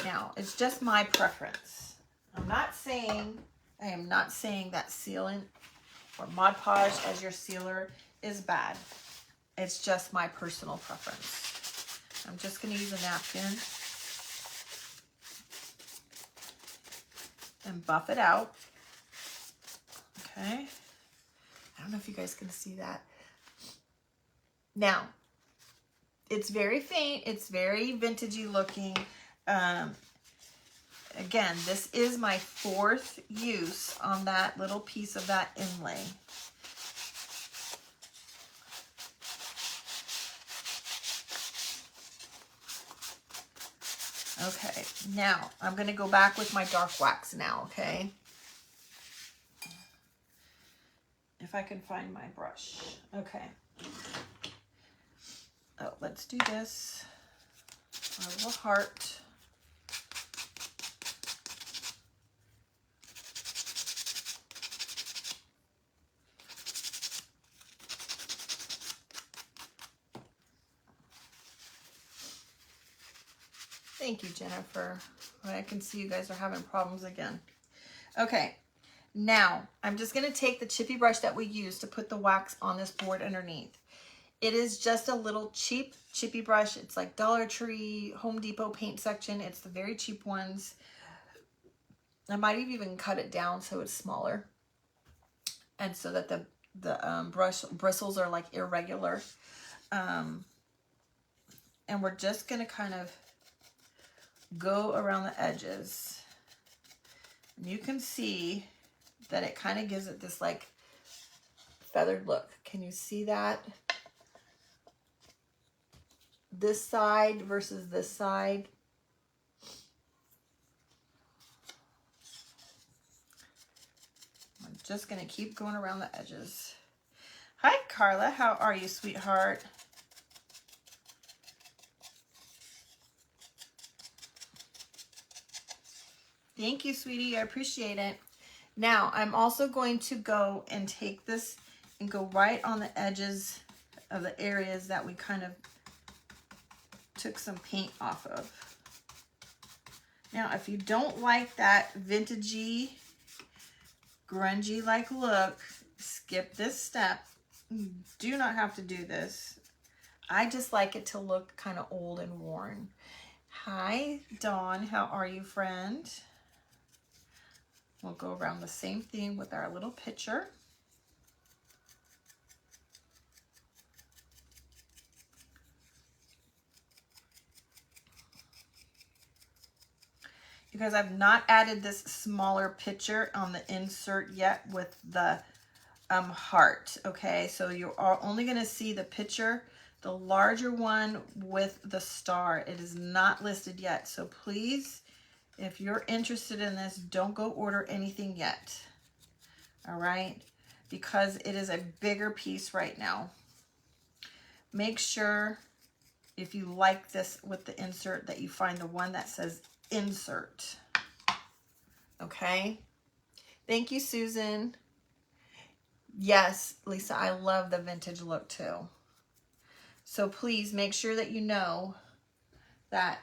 Now, it's just my preference. I am not saying that sealant or Mod Podge as your sealer is bad. It's just my personal preference. I'm just going to use a napkin and buff it out. Okay. I don't know if you guys can see that. Now, it's very faint. It's very vintagey looking. Again, this is my 4th use on that little piece of that inlay. Okay, now I'm going to go back with my dark wax now, okay? If I can find my brush. Okay. Oh, let's do this. A little heart. Thank you, Jennifer. I can see you guys are having problems again. Okay, now I'm just going to take the chippy brush that we used to put the wax on this board underneath. It is just a little cheap chippy brush. It's like Dollar Tree, Home Depot paint section. It's the very cheap ones. I might have even cut it down so it's smaller, and so that the brush bristles are like irregular. And we're just going to kind of go around the edges. And you can see that it kind of gives it this like feathered look. Can you see that? This side versus this side. I'm just going to keep going around the edges. Hi, Carla. How are you, sweetheart? Thank you, sweetie. I appreciate it. Now, I'm also going to go and take this and go right on the edges of the areas that we kind of took some paint off of. Now, if you don't like that vintagey, grungy-like look, skip this step. You do not have to do this. I just like it to look kind of old and worn. Hi, Dawn. How are you, friend? We'll go around the same thing with our little pitcher. You guys, I've not added this smaller pitcher on the insert yet with the heart, okay? So you are only going to see the pitcher, the larger one with the star. It is not listed yet, so please, if you're interested in this, don't go order anything yet, all right? Because it is a bigger piece right now. Make sure, if you like this with the insert, that you find the one that says insert. Okay. Thank you, Susan. Yes, Lisa, I love the vintage look too. So please make sure that you know that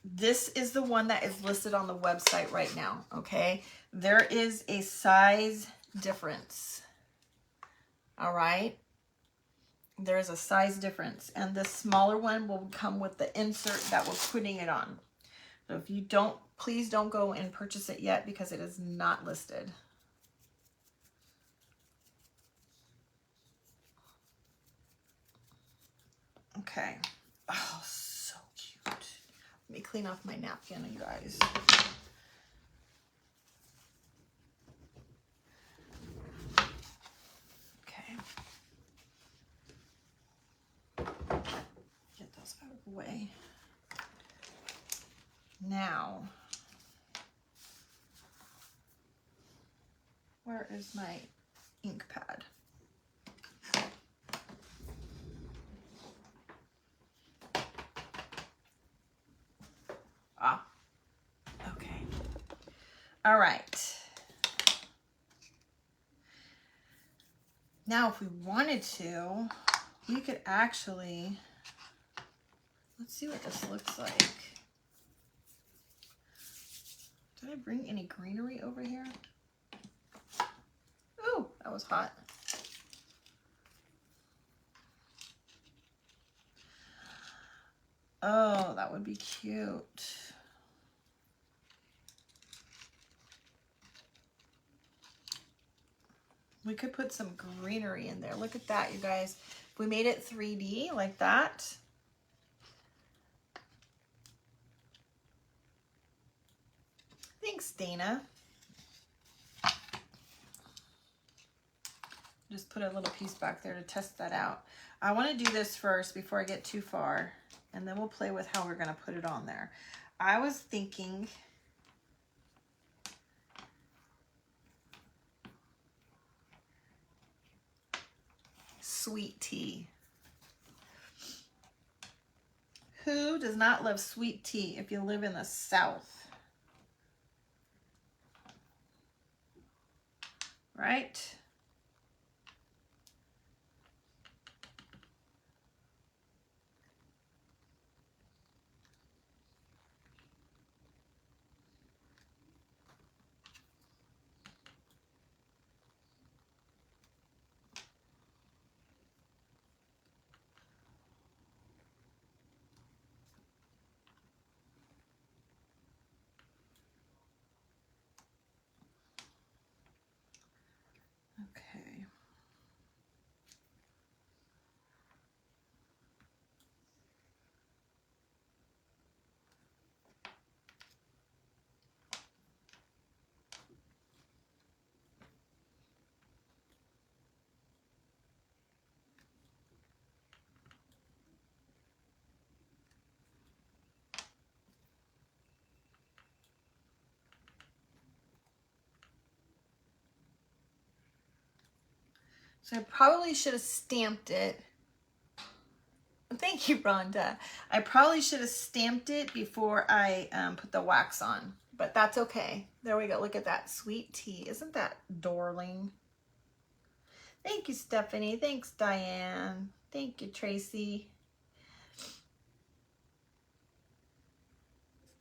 this is the one that is listed on the website right now. Okay. There is a size difference. All right. There is a size difference, and the smaller one will come with the insert that we're putting it on. So if you don't, please don't go and purchase it yet because it is not listed. Okay. Oh, so cute. Let me clean off my napkin, you guys. Okay. Get those out of the way. Now, where is my ink pad? Ah, okay. All right. Now, if we wanted to, we could actually, let's see what this looks like. Did I bring any greenery over here? Ooh, that was hot. Oh, that would be cute. We could put some greenery in there. Look at that, you guys. If we made it 3D like that. Thanks, Dana. Just put a little piece back there to test that out. I want to do this first before I get too far, and then we'll play with how we're going to put it on there. I was thinking sweet tea. Who does not love sweet tea if you live in the South? Right? Okay. So I probably should have stamped it. Thank you, Rhonda. I probably should have stamped it before I put the wax on, but that's okay. There we go. Look at that sweet tea. Isn't that darling? Thank you, Stephanie. Thanks, Diane. Thank you, Tracy.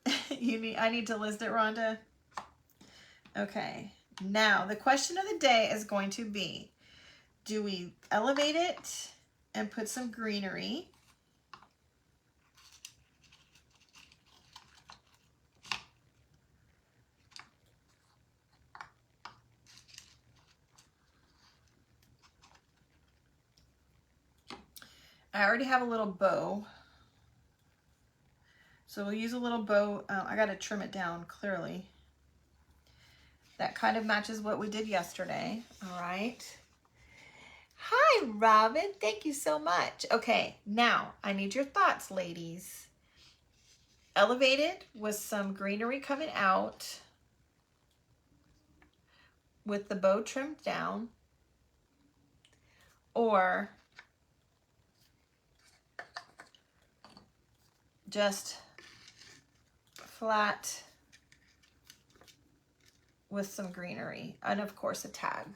I need to list it, Rhonda. Okay. Now, the question of the day is going to be, do we elevate it and put some greenery? I already have a little bow. So we'll use a little bow. I got to trim it down clearly. That kind of matches what we did yesterday. All right. Hi, Robin. Thank you so much. Okay, now I need your thoughts, ladies. Elevated with some greenery coming out with the bow trimmed down, or just flat with some greenery, and of course a tag.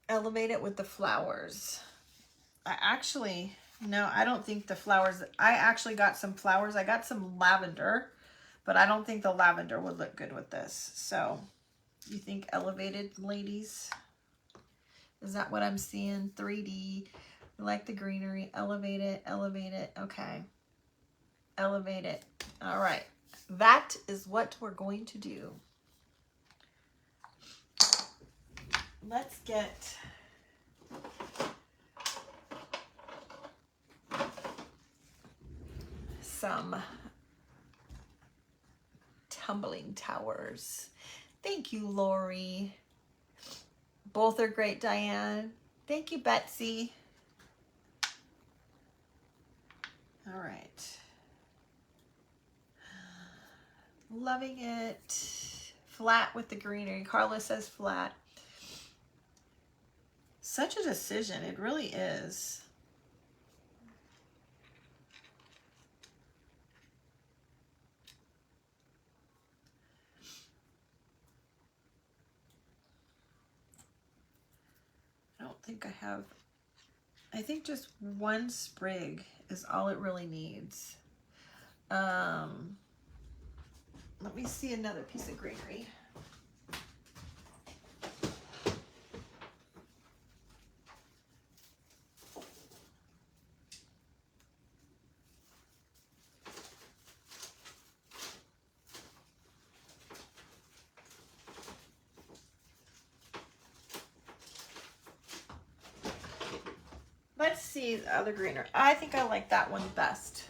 Elevate it with the flowers. I don't think the flowers, I actually got some flowers. I got some lavender, but I don't think the lavender would look good with this. So you think elevated, ladies? Is that what I'm seeing? 3D. I like the greenery. Elevate it, elevate it. Okay. Elevate it. All right. That is what we're going to do. Let's get some tumbling towers. Thank you, Lori. Both are great, Diane. Thank you, Betsy. All right. Loving it. Flat with the greenery. Carla says flat. Such a decision. It really is. think I have, I think just one sprig is all it really needs. Let me see another piece of greenery. Let's see the other greenery. I think I like that one best.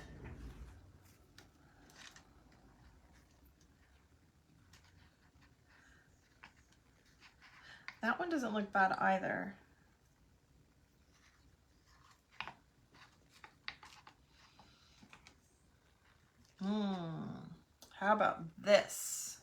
That one doesn't look bad either. How about this?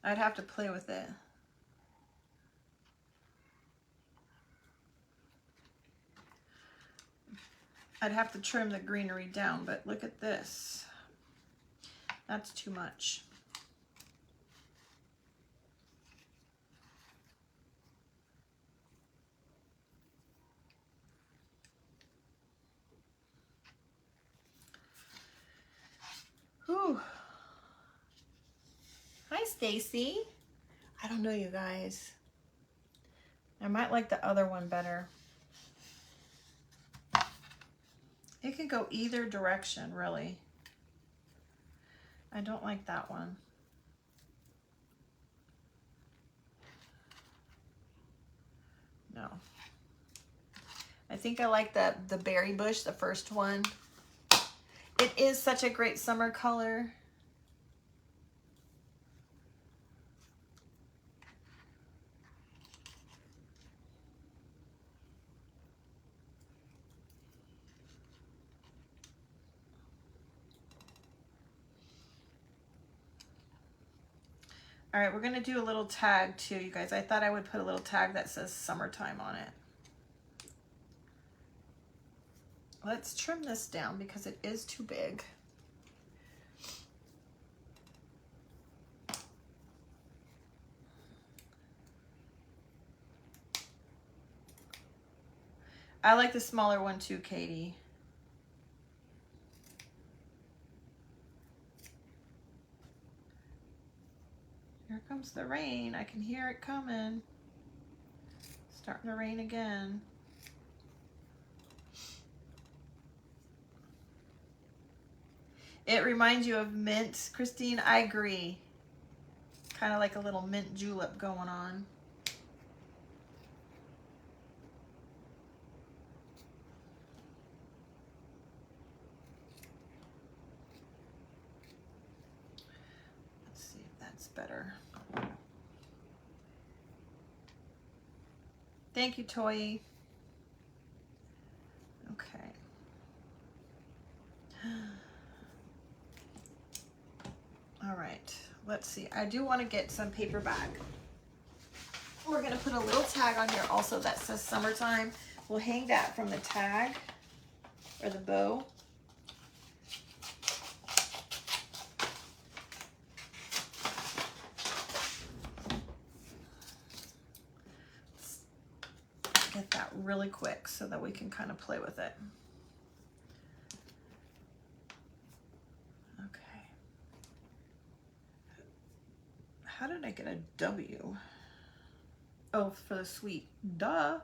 I'd have to play with it. I'd have to trim the greenery down, but look at this. That's too much. Whew. Hi, Stacy. I don't know, you guys. I might like the other one better. It could go either direction, really. I don't like that one. No. I think I like the berry bush, the first one. It is such a great summer color. All right, we're gonna do a little tag too, you guys. I thought I would put a little tag that says summertime on it. Let's trim this down because it is too big. I like the smaller one too, Katie. Here comes the rain. I can hear it coming. Starting to rain again. It reminds you of mint, Christine. I agree. Kind of like a little mint julep going on. Let's see if that's better. Thank you, Toy. Okay. All right, let's see. I do want to get some paper bag. We're gonna put a little tag on here also that says summertime. We'll hang that from the tag or the bow. Let's get that really quick so that we can kind of play with it. How did I get a W? Oh, for the sweet. Duh.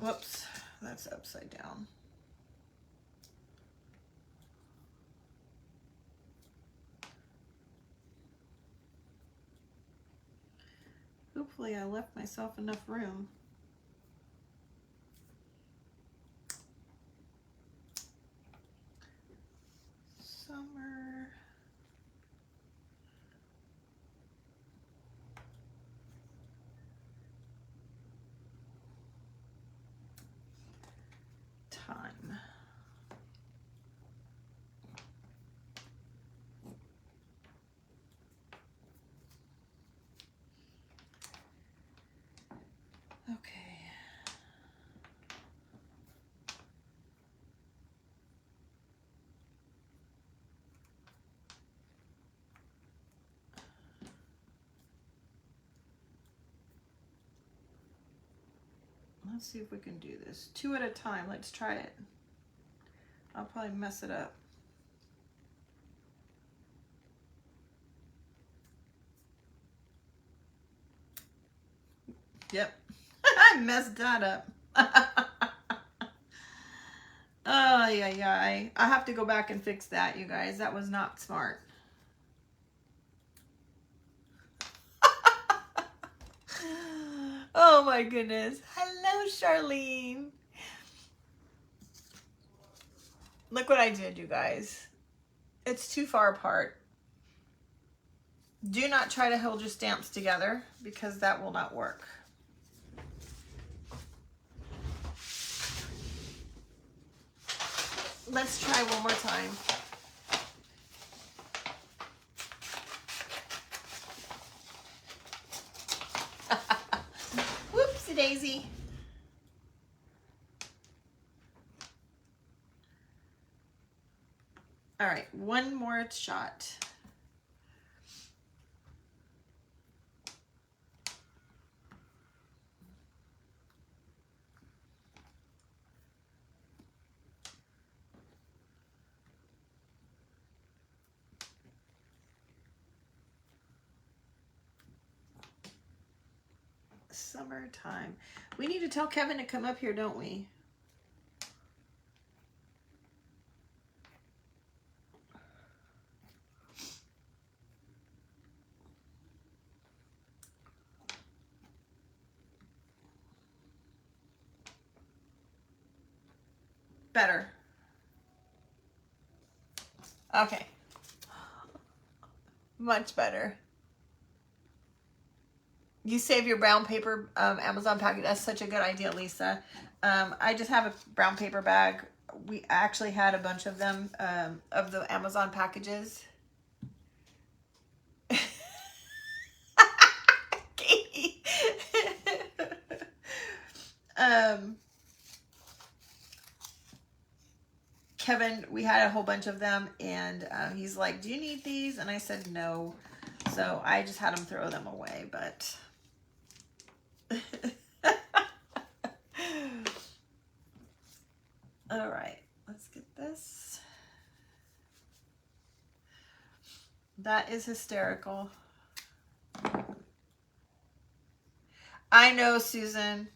Whoops, that's upside down. Hopefully I left myself enough room. Summer. Time. Okay. Let's see if we can do this. 2 at a time. Let's try it. I'll probably mess it up. Yep. I messed that up. Oh, yeah. I have to go back and fix that, you guys. That was not smart. Oh, my goodness. Hello, Charlene. Look what I did, you guys. It's too far apart. Do not try to hold your stamps together because that will not work. Let's try one more time. Whoopsie daisy. All right, one more shot. Summertime. We need to tell Kevin to come up here, don't we? Better. Okay. Much better. You save your brown paper Amazon package. That's such a good idea, Lisa. I just have a brown paper bag. We actually had a bunch of them, of the Amazon packages. Katie. Kevin, we had a whole bunch of them, and he's like, do you need these? And I said no. So I just had him throw them away, but... All right, let's get this. That is hysterical. I know, Susan.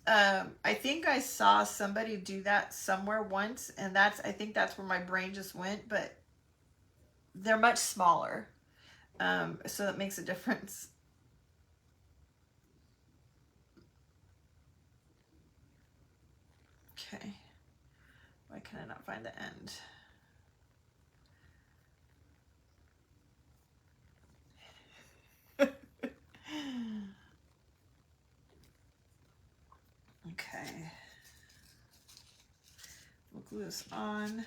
I think I saw somebody do that somewhere once, and I think that's where my brain just went, but they're much smaller. So that makes a difference. Okay. Why can I not find the end? Okay. We'll glue this on.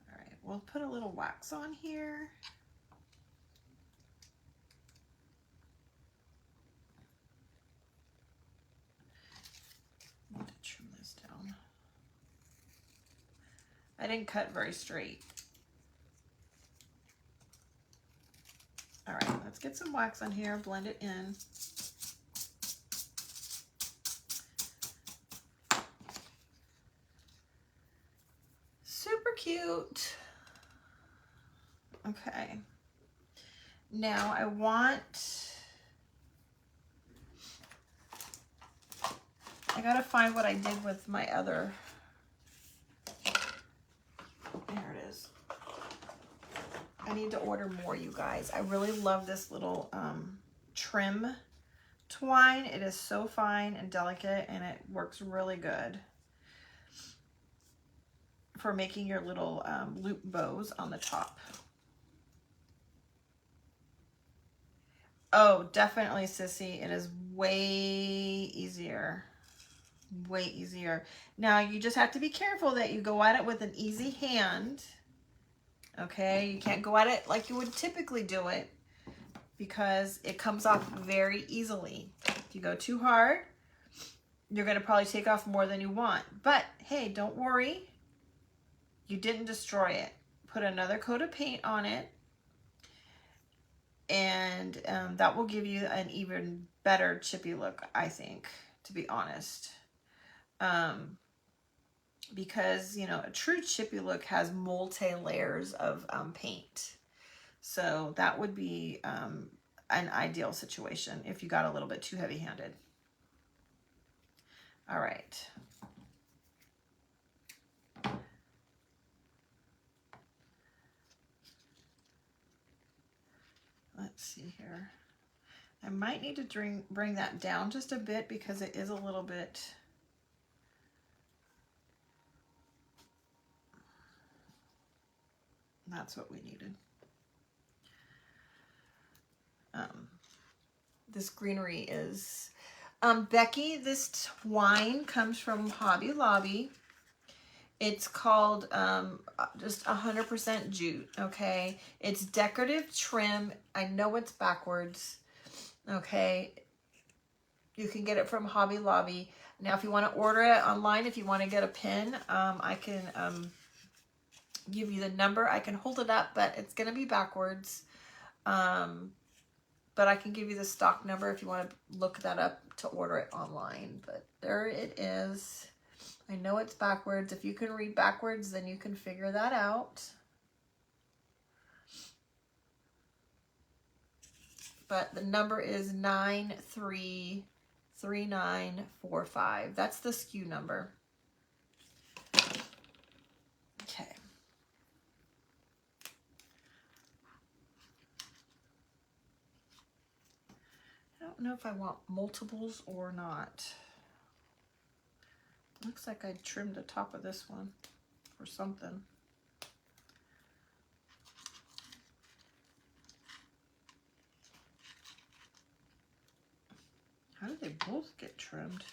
All right, we'll put a little wax on here. I need to trim this down. I didn't cut very straight. All right, let's get some wax on here, blend it in. Super cute. Okay. Now I gotta find what I did with my other, there it is. I need to order more, you guys. I really love this little trim twine. It is so fine and delicate, and it works really good for making your little loop bows on the top. Oh, definitely, Sissy. It is way easier. Way easier. Now, you just have to be careful that you go at it with an easy hand. Okay? You can't go at it like you would typically do it because it comes off very easily. If you go too hard, you're going to probably take off more than you want. But, hey, don't worry. You didn't destroy it. Put another coat of paint on it, and that will give you an even better chippy look, I think, to be honest. Because, you know, a true chippy look has multi-layers of paint. So that would be an ideal situation if you got a little bit too heavy-handed. All right. Let's see here. I might need to bring that down just a bit because it is a little bit... That's what we needed. This greenery is... Becky, this twine comes from Hobby Lobby. It's called just 100% jute, okay? It's decorative trim. I know it's backwards, okay? You can get it from Hobby Lobby. Now, if you want to order it online, if you want to get a pin, I can give you the number. I can hold it up, but it's going to be backwards. But I can give you the stock number if you want to look that up to order it online. But there it is. I know it's backwards. If you can read backwards, then you can figure that out. But the number is 933945. That's the SKU number. Okay. I don't know if I want multiples or not. Looks like I trimmed the top of this one or something. How did they both get trimmed?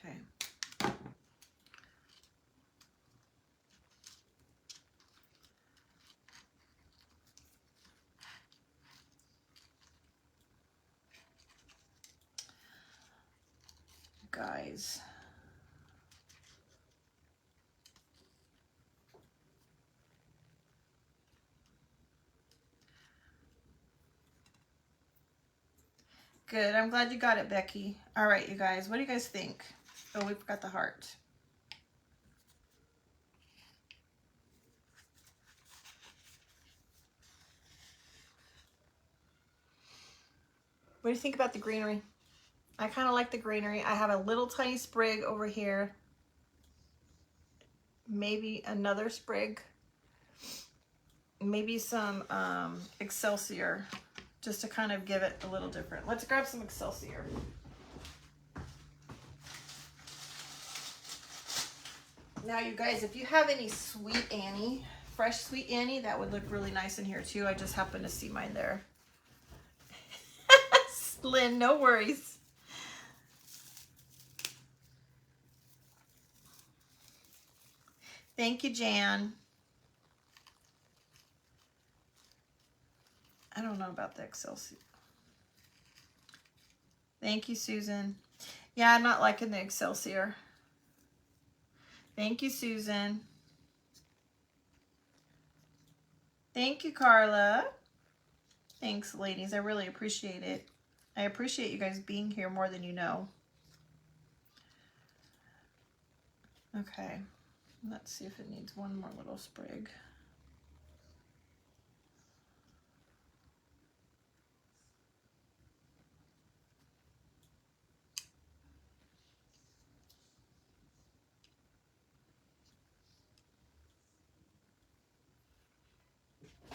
Okay. Guys. Good. I'm glad you got it, Becky. All right, you guys. What do you guys think? Oh, we forgot the heart. What do you think about the greenery? I kind of like the greenery. I have a little tiny sprig over here. Maybe another sprig. Maybe some Excelsior, just to kind of give it a little different. Let's grab some Excelsior. Now, you guys, if you have any Sweet Annie, fresh Sweet Annie, that would look really nice in here too. I just happened to see mine there. Lynn, no worries. Thank you, Jan. I don't know about the Excelsior. Thank you, Susan. Yeah, I'm not liking the Excelsior. Thank you, Susan. Thank you, Carla. Thanks, ladies. I really appreciate it. I appreciate you guys being here more than you know. Okay. Let's see if it needs one more little sprig.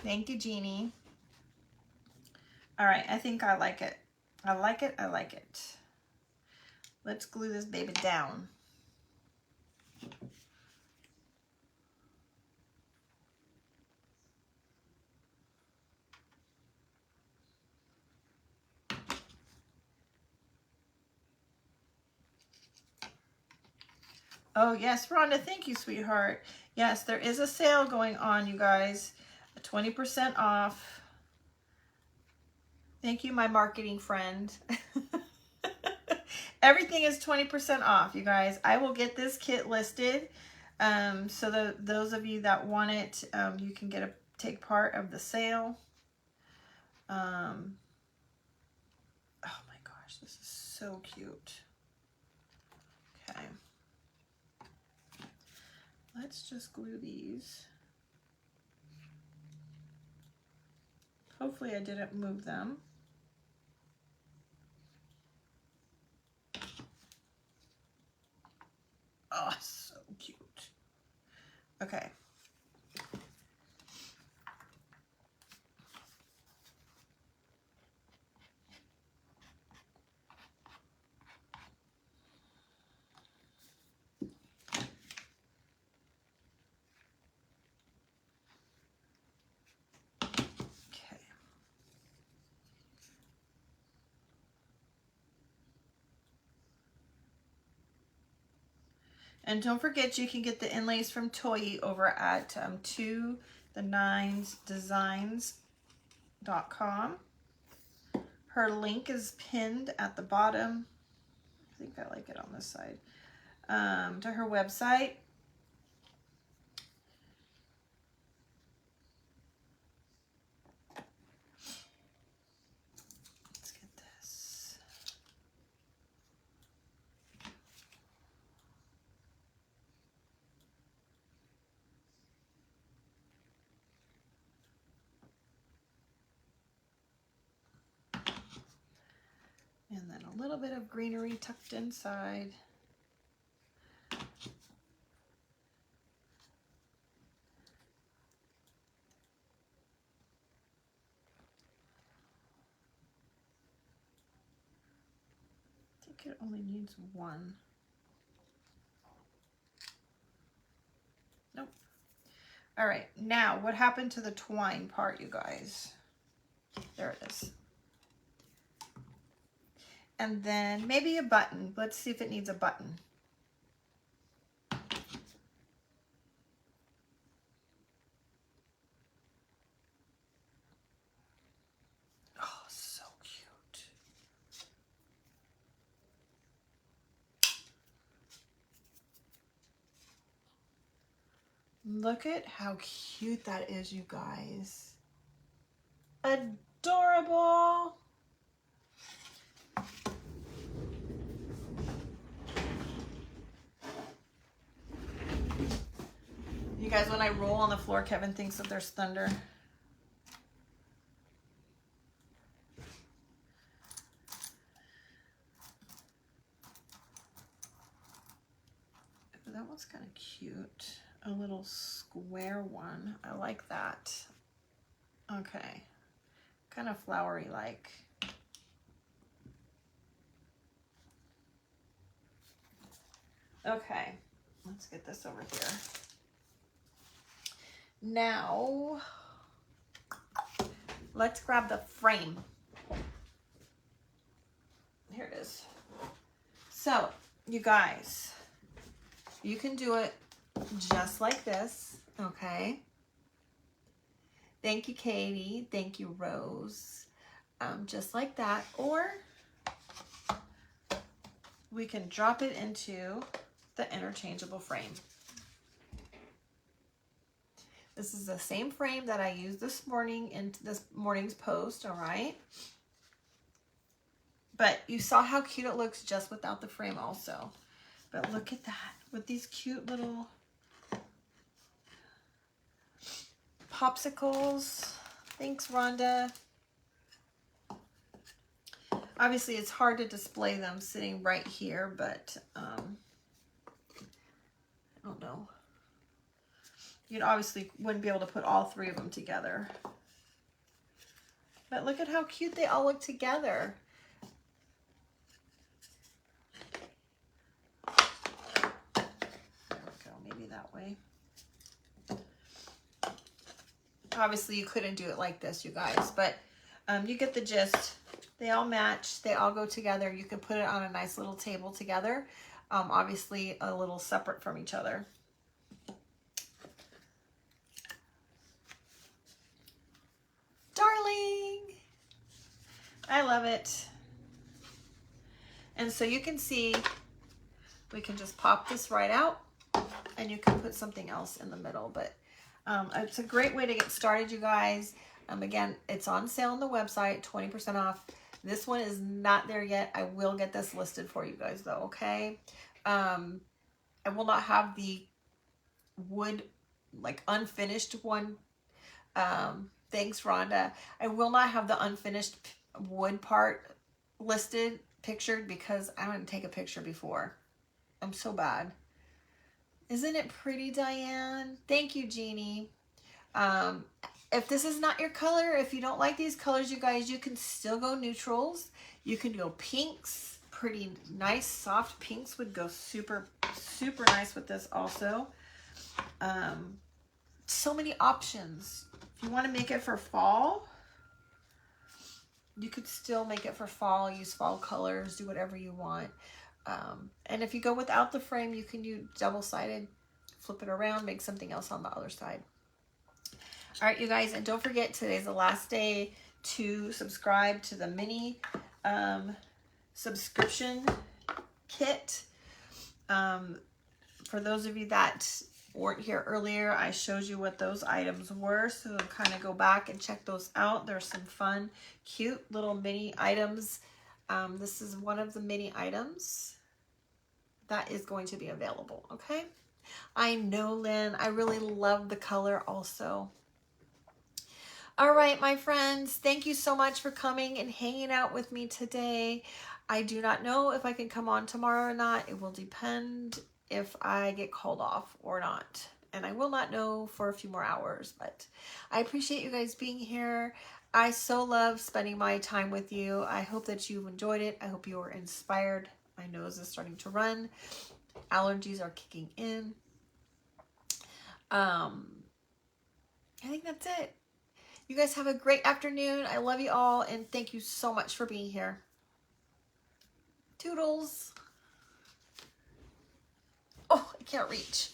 Thank you, Jeannie. All right, I think I like it. I like it. I like it. Let's glue this baby down. Oh, yes, Rhonda, thank you, sweetheart. Yes, there is a sale going on, you guys. 20% off. Thank you, my marketing friend. Everything is 20% off, you guys. I will get this kit listed. So those of you that want it, you can take part of the sale. Oh my gosh, this is so cute. Okay. Let's just glue these. Hopefully I didn't move them. Oh, so cute. Okay. Okay. And don't forget, you can get the inlays from Toyi over at to9designs.com. Her link is pinned at the bottom. I think I like it on this side. To her website. Let's get this. And then a little bit of greenery tucked inside. I think it only needs one. Nope. All right, now what happened to the twine part, you guys? There it is. And then maybe a button. Let's see if it needs a button. Oh, so cute. Look at how cute that is, you guys. Adorable. You guys, when I roll on the floor, Kevin thinks that there's thunder. That one's kind of cute. A little square one. I like that. Okay. Kind of flowery like. Okay. Let's get this over here. Now, let's grab the frame. Here it is. So, you guys, you can do it just like this, okay? Thank you, Katie. Thank you, Rose. Just like that. Or we can drop it into the interchangeable frame. This is the same frame that I used this morning in this morning's post, all right? But you saw how cute it looks just without the frame also. But look at that, with these cute little popsicles. Thanks, Rhonda. Obviously, it's hard to display them sitting right here, but I don't know. You obviously wouldn't be able to put all three of them together. But look at how cute they all look together. There we go, maybe that way. Obviously, you couldn't do it like this, you guys, but you get the gist. They all match. They all go together. You can put it on a nice little table together. obviously a little separate from each other. Darling! I love it. And so you can see, we can just pop this right out and you can put something else in the middle. But it's a great way to get started, you guys. Again, it's on sale on the website, 20% off. This one is not there yet. I will get this listed for you guys though, okay? I will not have the wood, like unfinished one. Thanks, Rhonda. I will not have the unfinished wood part listed, pictured, because I didn't take a picture before. I'm so bad. Isn't it pretty, Diane? Thank you, Jeannie. If this is not your color, if you don't like these colors, you guys, you can still go neutrals. You can go pinks. Pretty nice, soft pinks would go super, super nice with this also. So many options. If you want to make it for fall, you could still make it for fall, use fall colors, do whatever you want. And if you go without the frame, you can use double-sided, flip it around, make something else on the other side. All right, you guys, and don't forget, today's the last day to subscribe to the mini subscription kit. For those of you that weren't here earlier, I showed you what those items were, so kind of go back and check those out. There's some fun, cute little mini items. This is one of the mini items that is going to be available, okay? I know, Lynn, I really love the color also. All right, my friends, thank you so much for coming and hanging out with me today. I do not know if I can come on tomorrow or not. It will depend if I get called off or not. And I will not know for a few more hours, but I appreciate you guys being here. I so love spending my time with you. I hope that you've enjoyed it. I hope you were inspired. My nose is starting to run. Allergies are kicking in. I think that's it. You guys have a great afternoon. I love you all, and thank you so much for being here. Toodles. Oh, I can't reach.